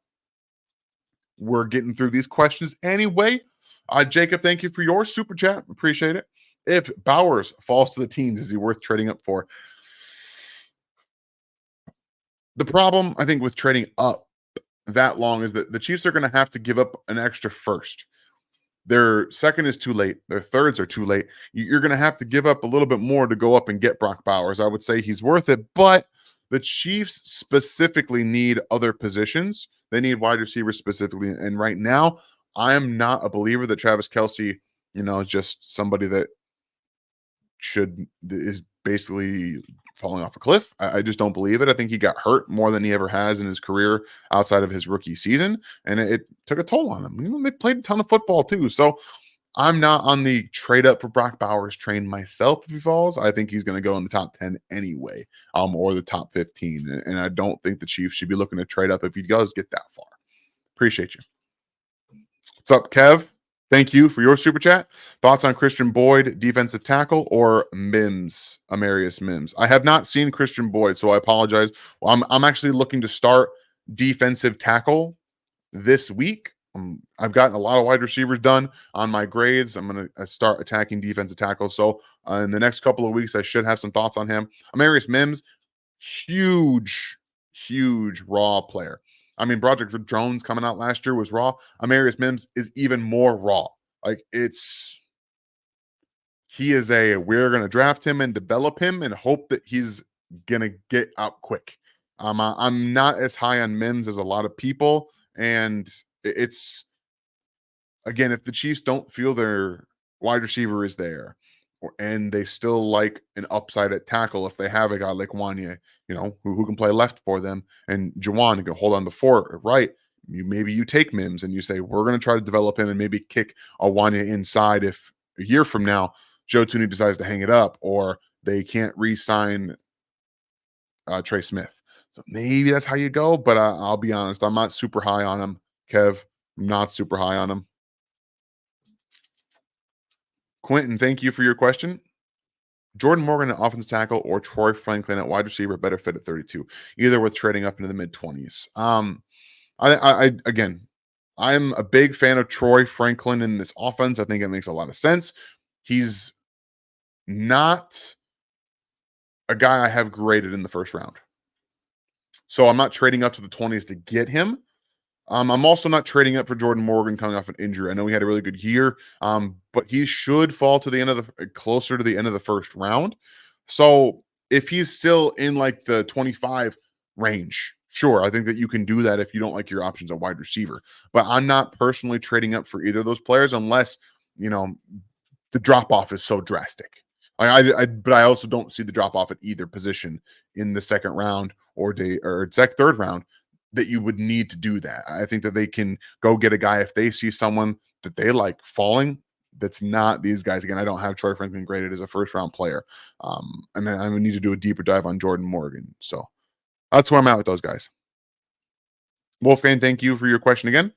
Speaker 1: we're getting through these questions anyway. Jacob, thank you for your super chat. Appreciate it. If Bowers falls to the teens, is he worth trading up for? The problem, I think, with trading up that long is that the Chiefs are going to have to give up an extra first. Their second is too late. Their thirds are too late. You're going to have to give up a little bit more to go up and get Brock Bowers. I would say he's worth it, but the Chiefs specifically need other positions. They need wide receivers specifically. And right now, I am not a believer that Travis Kelce, is just somebody that is basically falling off a cliff. I just don't believe it. I think he got hurt more than he ever has in his career outside of his rookie season, and it took a toll on him. They played a ton of football too, so I'm not on the trade up for Brock Bowers train myself. If he falls, I think he's going to go in the top 10 anyway, or the top 15, and I don't think the Chiefs should be looking to trade up if he does get that far. Appreciate you. What's up, Kev? Thank you for your super chat. Thoughts on Christian Boyd, defensive tackle, or Mims, Amarius Mims? I have not seen Christian Boyd, so I apologize. Well, I'm actually looking to start defensive tackle this week. I've gotten a lot of wide receivers done on my grades. I'm going to start attacking defensive tackle. So in the next couple of weeks, I should have some thoughts on him. Amarius Mims, huge raw player. I mean, Broderick Jones coming out last year was raw. Amarius Mims is even more raw. We're going to draft him and develop him and hope that he's going to get out quick. I'm not as high on Mims as a lot of people. And it's, again, if the Chiefs don't feel their wide receiver is there, and they still like an upside at tackle, if they have a guy like Wanya, who can play left for them, and Juwan can hold on the fort right, maybe you take Mims and you say, we're going to try to develop him and maybe kick a Wanya inside if a year from now Joe Tooney decides to hang it up or they can't re-sign Trey Smith. So maybe that's how you go, but I'll be honest, I'm not super high on him, Kev. I'm not super high on him. Quentin, thank you for your question. Jordan Morgan at offensive tackle or Troy Franklin at wide receiver, better fit at 32. Either with trading up into the mid-20s. I'm a big fan of Troy Franklin in this offense. I think it makes a lot of sense. He's not a guy I have graded in the first round. So I'm not trading up to the 20s to get him. I'm also not trading up for Jordan Morgan coming off an injury. I know he had a really good year, but he should fall to the end of closer to the end of the first round. So if he's still in like the 25 range, sure, I think that you can do that if you don't like your options at wide receiver. But I'm not personally trading up for either of those players unless, the drop off is so drastic. But I also don't see the drop off at either position in the second round or third round that you would need to do that. I think that they can go get a guy if they see someone that they like falling that's not these guys. Again, I don't have Troy Franklin graded as a first round player. And then I would need to do a deeper dive on Jordan Morgan. So that's where I'm at with those guys. Wolfgang, thank you for your question again.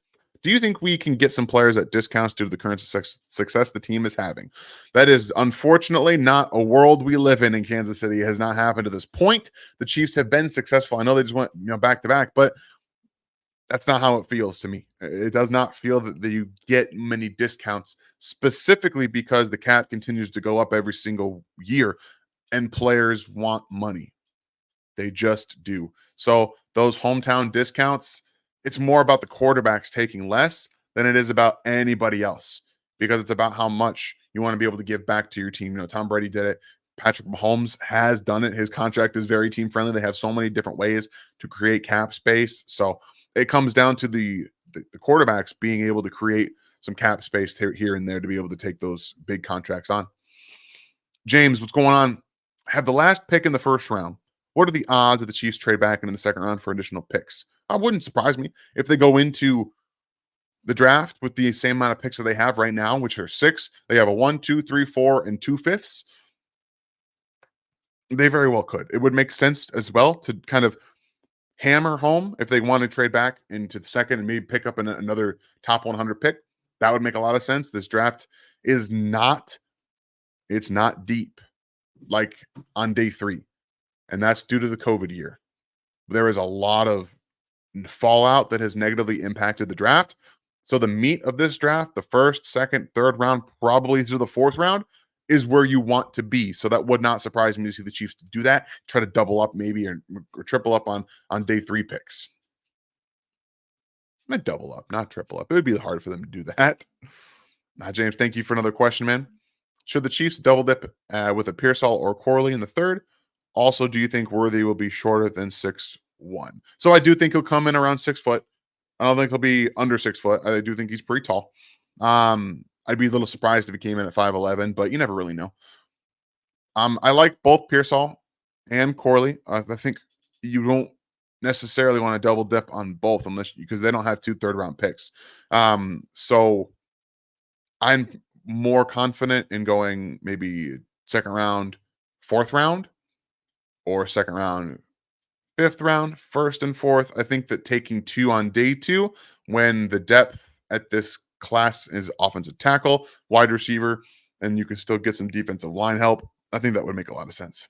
Speaker 1: Do you think we can get some players at discounts due to the current success the team is having? That is unfortunately not a world we live in Kansas City. It has not happened to this point. The Chiefs have been successful. I know they just went, back to back, but that's not how it feels to me. It does not feel that you get many discounts, specifically because the cap continues to go up every single year and players want money. They just do. So those hometown discounts, it's more about the quarterbacks taking less than it is about anybody else, because it's about how much you want to be able to give back to your team. Tom Brady did it. Patrick Mahomes has done it. His contract is very team friendly. They have so many different ways to create cap space. So it comes down to the quarterbacks being able to create some cap space here and there to be able to take those big contracts on. James, what's going on? Have the last pick in the first round. What are the odds of the Chiefs trade back into the second round for additional picks? I wouldn't surprise me if they go into the draft with the same amount of picks that they have right now, which are 6. They have a 1, 2, 3, 4, and 2/5. They very well could. It would make sense as well to kind of hammer home if they want to trade back into the second and maybe pick up another top 100 pick. That would make a lot of sense. This draft is not, it's not deep like on day 3. And that's due to the COVID year. There is a lot of fallout that has negatively impacted the draft. So the meat of this draft, the first, second, third round, probably through the fourth round, is where you want to be. So that would not surprise me to see the Chiefs do that, try to double up maybe or triple up on day 3 picks. Not double up, not triple up. It would be hard for them to do that. James, thank you for another question, man. Should the Chiefs double dip with a Pearsall or Corley in the third? Also, do you think Worthy will be shorter than 6'1"? So I do think he'll come in around 6 foot. I don't think he'll be under 6 foot. I do think he's pretty tall. I'd be a little surprised if he came in at 5'11", but you never really know. I like both Pearsall and Corley. I think you don't necessarily want to double dip on both because they don't have 2 third-round picks. So I'm more confident in going maybe second round, fourth round, or second round, fifth round, first and fourth. I think that taking 2 on day 2, when the depth at this class is offensive tackle, wide receiver, and you can still get some defensive line help, I think that would make a lot of sense.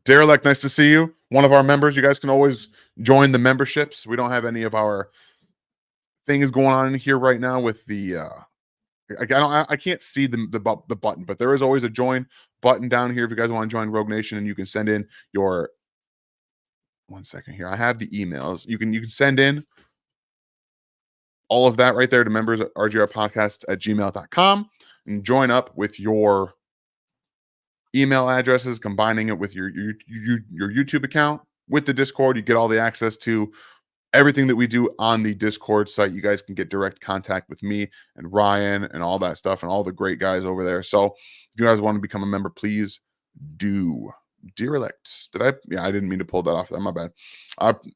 Speaker 1: Derek, nice to see you. One of our members. You guys can always join the memberships. We don't have any of our things going on in here right now with the I can't see the button, but there is always a join button down here if you guys want to join Rogue Nation, and you can send in your, one second here. I have the emails. You can send in all of that right there to members at rgrpodcast@gmail.com and join up with your email addresses, combining it with your YouTube account with the Discord. You get all the access to everything that we do on the Discord site. You guys can get direct contact with me and Ryan and all that stuff and all the great guys over there. So if you guys want to become a member, please do. Dear elect, I didn't mean to pull that off there. My bad.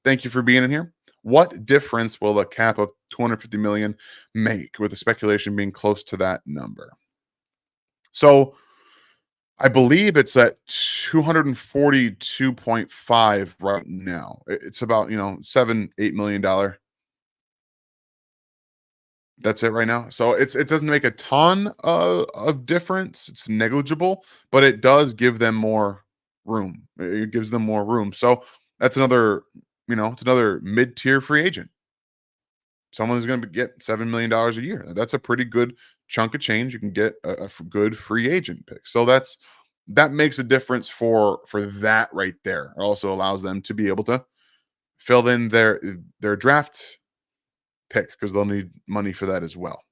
Speaker 1: Thank you for being in here. What difference will a cap of 250 million make, with the speculation being close to that number? So I believe it's at 242.5 right now. It's about, $7-8 million. That's it right now. So it doesn't make a ton of difference. It's negligible, but it does give them more room. It gives them more room. So that's another, it's another mid-tier free agent. Someone who's going to get $7 million a year. That's a pretty good chunk of change. You can get a good free agent pick. So that makes a difference for that right there. It also allows them to be able to fill in their draft pick, because they'll need money for that as well.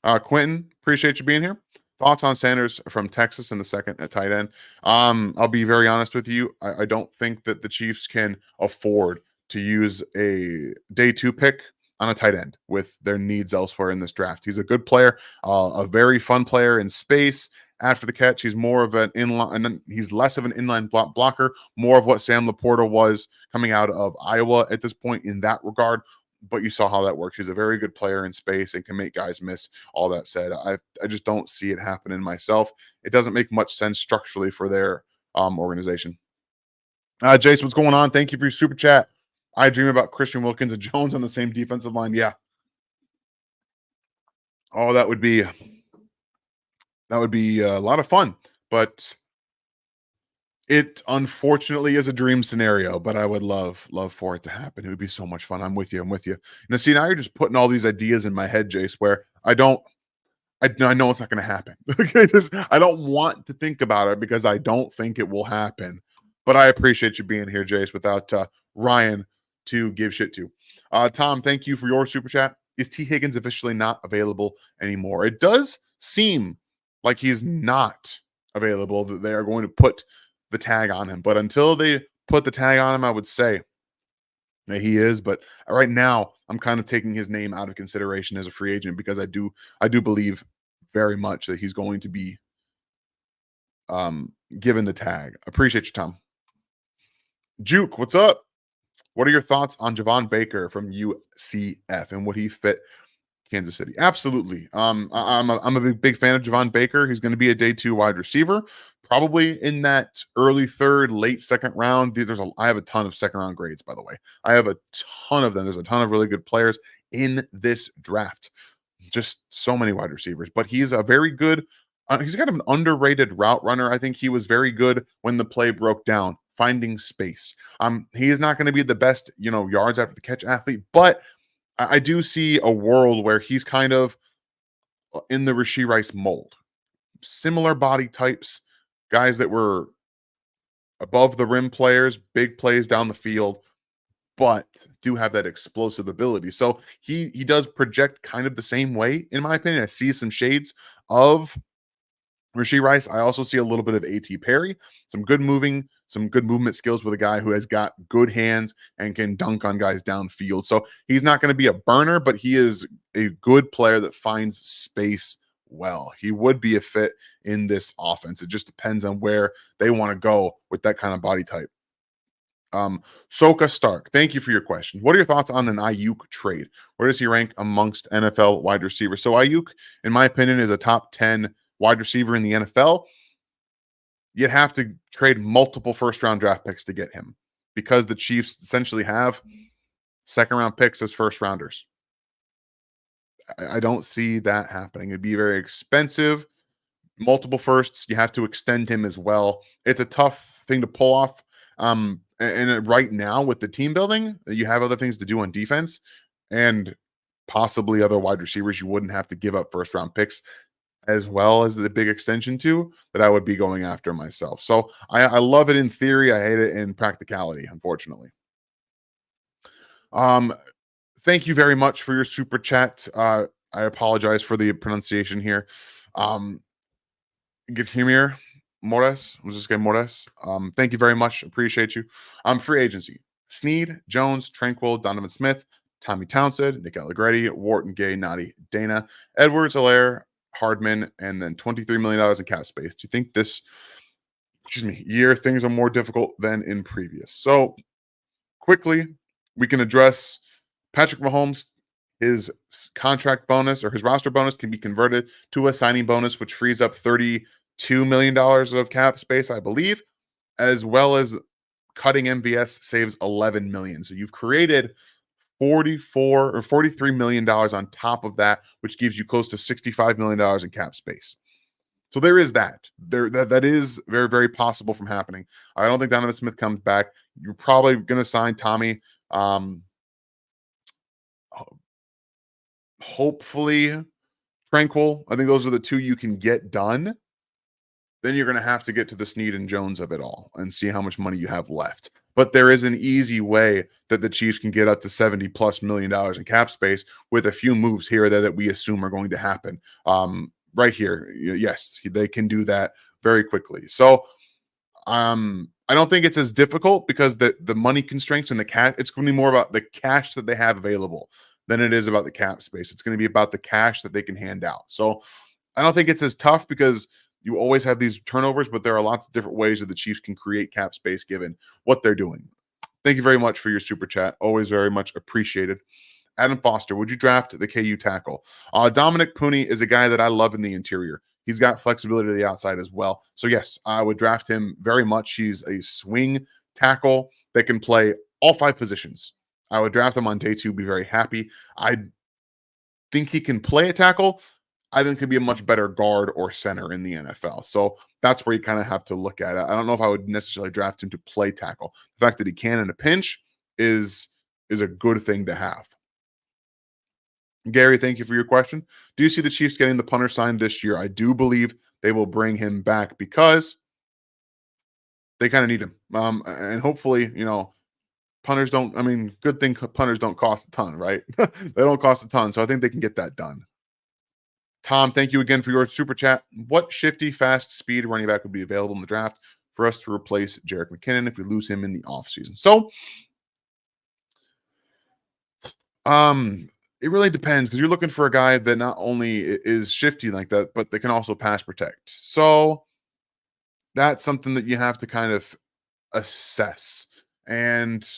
Speaker 1: Quentin, appreciate you being here. Thoughts on Sanders from Texas in the second at tight end? I'll be very honest with you. I don't think that the Chiefs can afford to use a day 2 pick on a tight end with their needs elsewhere in this draft. He's a good player, a very fun player in space. After the catch, he's more of an inline, he's less of an inline blocker, more of what Sam Laporta was coming out of Iowa at this point in that regard. But you saw how that works. He's a very good player in space and can make guys miss. All that said, I just don't see it happening myself. It doesn't make much sense structurally for their organization. Jace, what's going on? Thank you for your super chat. I dream about Christian Wilkins and Jones on the same defensive line. Yeah. Oh, that would be a lot of fun. But it unfortunately is a dream scenario, but I would love for it to happen. It would be so much fun. I'm with you. I'm with you. Now, see, now you're just putting all these ideas in my head, Jace, where I know it's not going to happen. I don't want to think about it because I don't think it will happen. But I appreciate you being here, Jace, without Ryan to give shit to. Tom, thank you for your super chat. Is T. Higgins officially not available anymore? It does seem like he's not available, that they are going to put the tag on him. But until they put the tag on him, I would say that he is. But right now, I'm kind of taking his name out of consideration as a free agent because I do believe very much that he's going to be given the tag. Appreciate you, Tom. Juke, what's up? What are your thoughts on Javon Baker from UCF and would he fit Kansas City? Absolutely. I'm a big fan of Javon Baker. He's going to be a day 2 wide receiver, probably in that early third, late second round. I have a ton of second round grades, by the way. I have a ton of them. There's a ton of really good players in this draft. Just so many wide receivers, but he's a very good. He's kind of an underrated route runner. I think he was very good when the play broke down, finding space. He is not going to be the best, yards after the catch athlete, but I do see a world where he's kind of in the Rashee Rice mold. Similar body types, guys that were above the rim players, big plays down the field, but do have that explosive ability. So he does project kind of the same way, in my opinion. I see some shades of Rashee Rice. I also see a little bit of A.T. Perry, some good movement skills with a guy who has got good hands and can dunk on guys downfield. So he's not going to be a burner, but he is a good player that finds space well. He would be a fit in this offense. It just depends on where they want to go with that kind of body type. Soka Stark, thank you for your question. What are your thoughts on an Ayuk trade? Where does he rank amongst NFL wide receivers? So Ayuk, in my opinion, is a top 10 wide receiver in the NFL. You'd have to trade multiple first-round draft picks to get him because the Chiefs essentially have second-round picks as first-rounders. I don't see that happening. It'd be very expensive. Multiple firsts. You have to extend him as well. It's a tough thing to pull off. And right now with the team building, you have other things to do on defense and possibly other wide receivers you wouldn't have to give up first-round picks as well as the big extension to, that I would be going after myself. So I love it in theory. I hate it in practicality, unfortunately. Thank you very much for your super chat. I apologize for the pronunciation here. Githimir Mores, was this guy Mores? Thank you very much. Appreciate you. Free agency. Snead, Jones, Tranquil, Donovan Smith, Tommy Townsend, Nick Allegretti, Wharton, Gay, Nadi, Dana, Edwards, Alaire, Hardman, and then $23 million in cap space. Do you think this, year things are more difficult than in previous? So quickly, we can address Patrick Mahomes. His contract bonus or his roster bonus can be converted to a signing bonus, which frees up $32 million of cap space, I believe, as well as cutting MVS saves $11 million. So you've created $44 or $43 million on top of that, which gives you close to $65 million in cap space. So there is that. That is very, very possible from happening. I don't think Donovan Smith comes back. You're probably going to sign Tommy. Hopefully Tranquil. I think those are the two you can get done. Then you're going to have to get to the Snead and Jones of it all and see how much money you have left. But there is an easy way that the Chiefs can get up to $70+ million in cap space with a few moves here or there that we assume are going to happen. Right here, yes, they can do that very quickly. So I don't think it's as difficult because the money constraints and the cash, it's going to be more about the cash that they have available than it is about the cap space. It's going to be about the cash that they can hand out. So I don't think it's as tough because you always have these turnovers, but there are lots of different ways that the Chiefs can create cap space given what they're doing. Thank you very much for your super chat. Always very much appreciated. Adam Foster, would you draft the KU tackle? Dominic Pooney is a guy that I love in the interior. He's got flexibility to the outside as well. So yes, I would draft him very much. He's a swing tackle that can play all 5 positions. I would draft him on day 2, be very happy. I think he can play a tackle. I think he'd be a much better guard or center in the NFL. So that's where you kind of have to look at it. I don't know if I would necessarily draft him to play tackle. The fact that he can in a pinch is a good thing to have. Gary, thank you for your question. Do you see the Chiefs getting the punter signed this year? I do believe they will bring him back because they kind of need him. And hopefully, punters don't, I mean, good thing punters don't cost a ton, right? They don't cost a ton. So I think they can get that done. Tom, thank you again for your super chat. What shifty, fast, speed running back would be available in the draft for us to replace Jerick McKinnon if we lose him in the offseason? So, it really depends because you're looking for a guy that not only is shifty like that, but they can also pass protect. So that's something that you have to kind of assess. And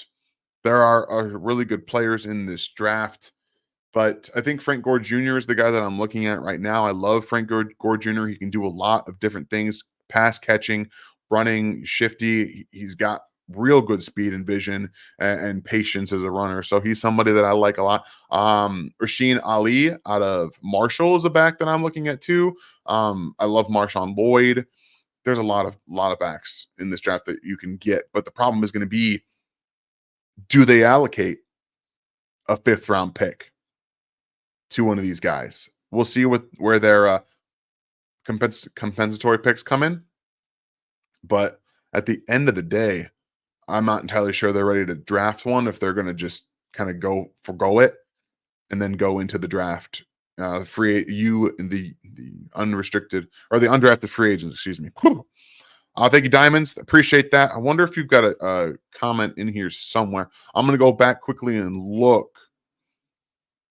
Speaker 1: there are really good players in this draft. But I think Frank Gore Jr. is the guy that I'm looking at right now. I love Frank Gore Jr. He can do a lot of different things: pass catching, running, shifty. He's got real good speed and vision and patience as a runner. So he's somebody that I like a lot. Rasheen Ali out of Marshall is a back that I'm looking at too. I love Marshawn Lloyd. There's a lot of backs in this draft that you can get, but the problem is going to be, do they allocate a 5th round pick to one of these guys? We'll see where their compensatory picks come in. But at the end of the day, I'm not entirely sure they're ready to draft one if they're going to just kind of forgo it and then go into the draft. The unrestricted or the undrafted free agents, excuse me. Thank you, Diamonds. Appreciate that. I wonder if you've got a comment in here somewhere. I'm going to go back quickly and look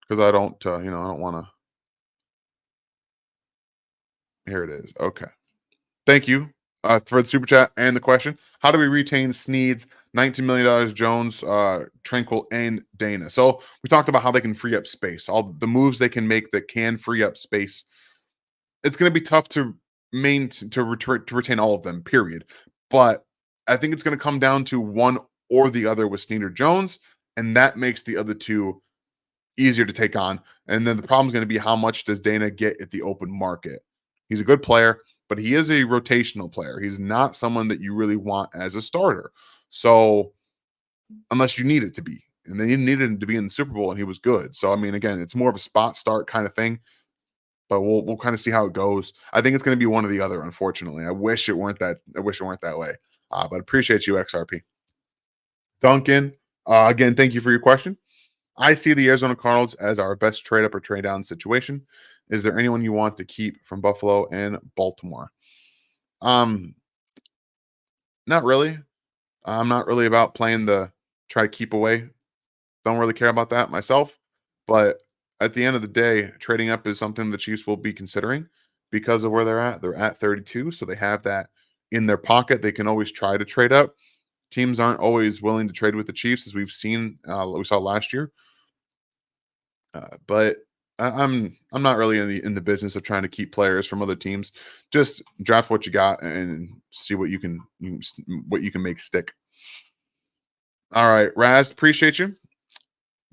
Speaker 1: because I don't want to. Here it is. Okay. Thank you for the super chat and the question. How do we retain Sneed's $19 million, Jones, Tranquil, and Dana? So we talked about how they can free up space, all the moves they can make that can free up space. It's going to be tough to retain all of them, period. But I think it's going to come down to one or the other with Sneed or Jones, and that makes the other two easier to take on. And then the problem is going to be, how much does Dana get at the open market? He's a good player, but he is a rotational player. He's not someone that you really want as a starter. So unless you need it to be, and then you needed him to be in the Super Bowl and he was good. So, I mean, again, it's more of a spot start kind of thing, but we'll kind of see how it goes. I think it's going to be one or the other, unfortunately. I wish it weren't that way. But appreciate you, XRP. Duncan, again, thank you for your question. I see the Arizona Cardinals as our best trade up or trade down situation. Is there anyone you want to keep from Buffalo and Baltimore? Not really. I'm not really about playing the try to keep away. Don't really care about that myself. But at the end of the day, trading up is something the Chiefs will be considering because of where they're at. They're at 32, so they have that in their pocket. They can always try to trade up. Teams aren't always willing to trade with the Chiefs, as we've seen. We saw last year. But I'm not really in the business of trying to keep players from other teams. Just draft what you got and see what you can make stick. All right, Raz, appreciate you.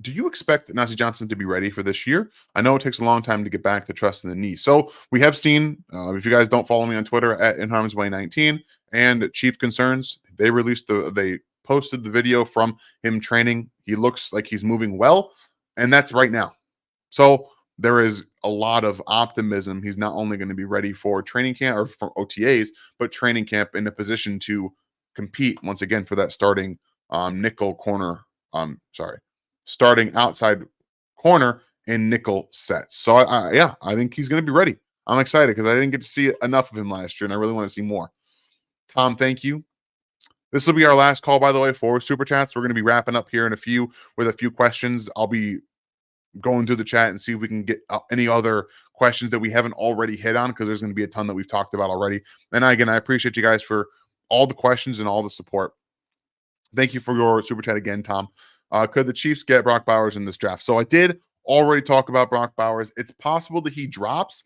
Speaker 1: Do you expect Najee Johnson to be ready for this year? I know it takes a long time to get back to trust in the knee. So we have seen, if you guys don't follow me on Twitter at InHarmsWay19 and Chief Concerns, they posted the video from him training. He looks like he's moving well, and that's right now. So there is a lot of optimism. He's not only going to be ready for training camp or for OTAs, but training camp in a position to compete once again for that starting nickel corner. Starting outside corner in nickel sets. So I think he's going to be ready. I'm excited because I didn't get to see enough of him last year, and I really want to see more. Tom, thank you. This will be our last call, by the way, for Super Chats. We're going to be wrapping up here with a few questions. I'll be going through the chat and see if we can get any other questions that we haven't already hit on, because there's going to be a ton that we've talked about already. And again, I appreciate you guys for all the questions and all the support. Thank you for your Super Chat again, Tom. Could the Chiefs get Brock Bowers in this draft? So I did already talk about Brock Bowers. It's possible that he drops.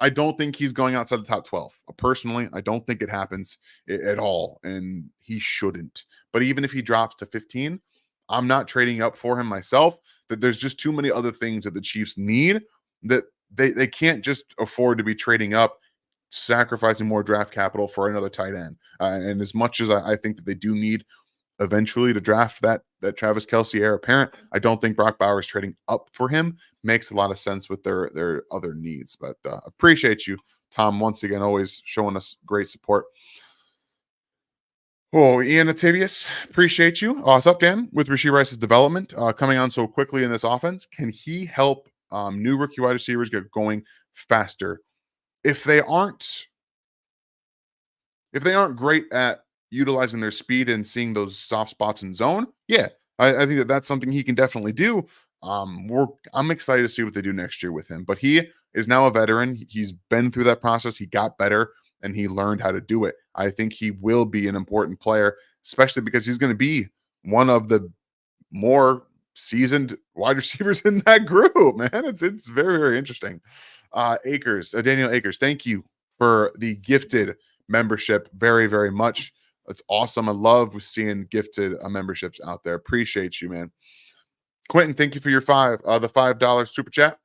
Speaker 1: I don't think he's going outside the top 12. Personally, I don't think it happens at all, and he shouldn't. But even if he drops to 15, I'm not trading up for him myself. That there's just too many other things that the Chiefs need that they can't just afford to be trading up, sacrificing more draft capital for another tight end. And as much as I think that they do need eventually to draft that Travis Kelce heir apparent, I don't think Brock Bowers trading up for him makes a lot of sense with their other needs. But appreciate you, Tom, once again, always showing us great support. Oh, Ian Atavius, appreciate you. What's up, Dan? With Rashee Rice's development coming on so quickly in this offense, can he help new rookie wide receivers get going faster? If they aren't great at utilizing their speed and seeing those soft spots in zone, yeah, I think that's something he can definitely do. I'm excited to see what they do next year with him. But he is now a veteran. He's been through that process. He got better and he learned how to do it. I think he will be an important player, especially because he's going to be one of the more seasoned wide receivers in that group, man. It's very, very interesting. Daniel Akers, thank you for the gifted membership very, very much. It's awesome. I love seeing gifted memberships out there. Appreciate you, man. Quentin, thank you for your the $5 super chat.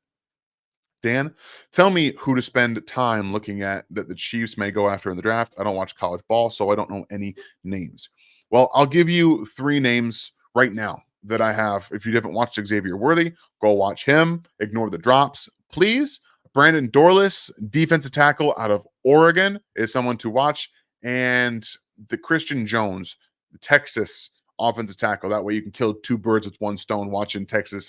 Speaker 1: Dan, tell me who to spend time looking at that the Chiefs may go after in the draft. I don't watch college ball, so I don't know any names. Well, I'll give you 3 names right now that I have. If you haven't watched Xavier Worthy, go watch him. Ignore the drops, please. Brandon Dorless, defensive tackle out of Oregon, is someone to watch. And the Christian Jones, the Texas offensive tackle. That way you can kill 2 birds with 1 stone watching Texas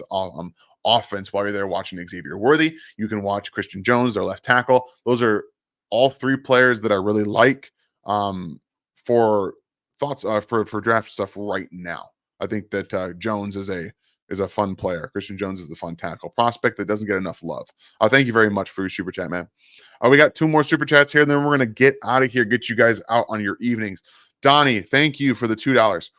Speaker 1: offense while you're there watching Xavier Worthy. You can watch Christian Jones, their left tackle. Those are all 3 players that I really like for thoughts for draft stuff right now. I think that Jones is a fun player. Christian Jones is the fun tackle prospect that doesn't get enough love. Thank you very much for your super chat, man. We got 2 more super chats here, and then we're going to get out of here, get you guys out on your evenings. Donnie, thank you for the $2.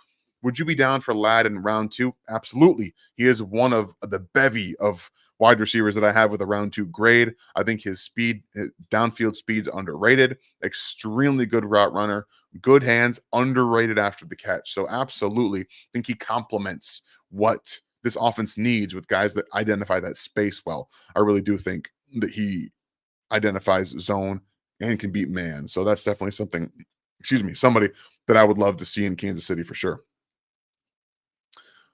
Speaker 1: Would you be down for Ladd in round 2? Absolutely. He is one of the bevy of wide receivers that I have with a round 2 grade. I think his speed, downfield speed's underrated. Extremely good route runner, good hands, underrated after the catch. So absolutely, I think he complements what this offense needs with guys that identify that space well. I really do think that he identifies zone and can beat man. So that's definitely somebody that I would love to see in Kansas City for sure.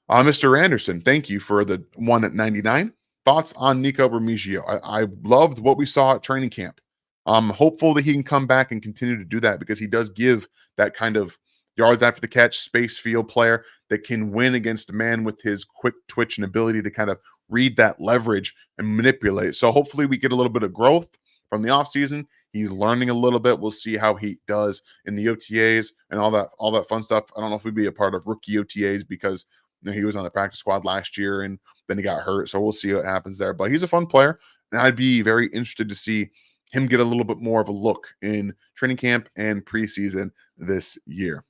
Speaker 1: Mr. Anderson, thank you for the 1 at 99. Thoughts on Nico Remigio? I loved what we saw at training camp. I'm hopeful that he can come back and continue to do that because he does give that kind of yards after the catch, space field player that can win against a man with his quick twitch and ability to kind of read that leverage and manipulate. So hopefully we get a little bit of growth from the offseason. He's learning a little bit. We'll see how he does in the OTAs and all that fun stuff. I don't know if we'd be a part of rookie OTAs because he was on the practice squad last year and then he got hurt. So we'll see what happens there. But he's a fun player. And I'd be very interested to see him get a little bit more of a look in training camp and preseason this year.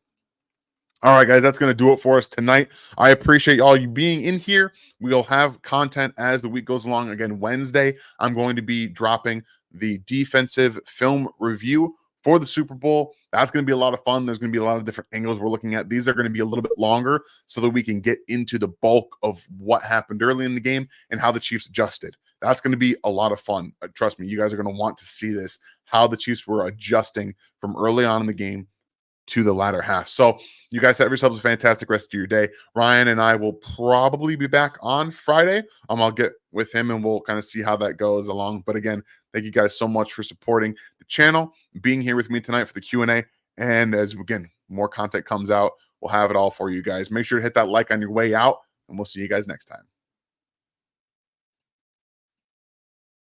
Speaker 1: All right, guys, that's going to do it for us tonight. I appreciate all you being in here. We'll have content as the week goes along. Again, Wednesday, I'm going to be dropping the defensive film review for the Super Bowl. That's going to be a lot of fun. There's going to be a lot of different angles we're looking at. These are going to be a little bit longer so that we can get into the bulk of what happened early in the game and how the Chiefs adjusted. That's going to be a lot of fun. Trust me, you guys are going to want to see this, how the Chiefs were adjusting from early on in the game to the latter half. So you guys have yourselves a fantastic rest of your day. Ryan and I will probably be back on Friday. I'll get with him and we'll kind of see how that goes along. But again, thank you guys so much for supporting the channel, being here with me tonight for the Q&A. And as, again, more content comes out, we'll have it all for you guys. Make sure to hit that like on your way out, and we'll see you guys next time.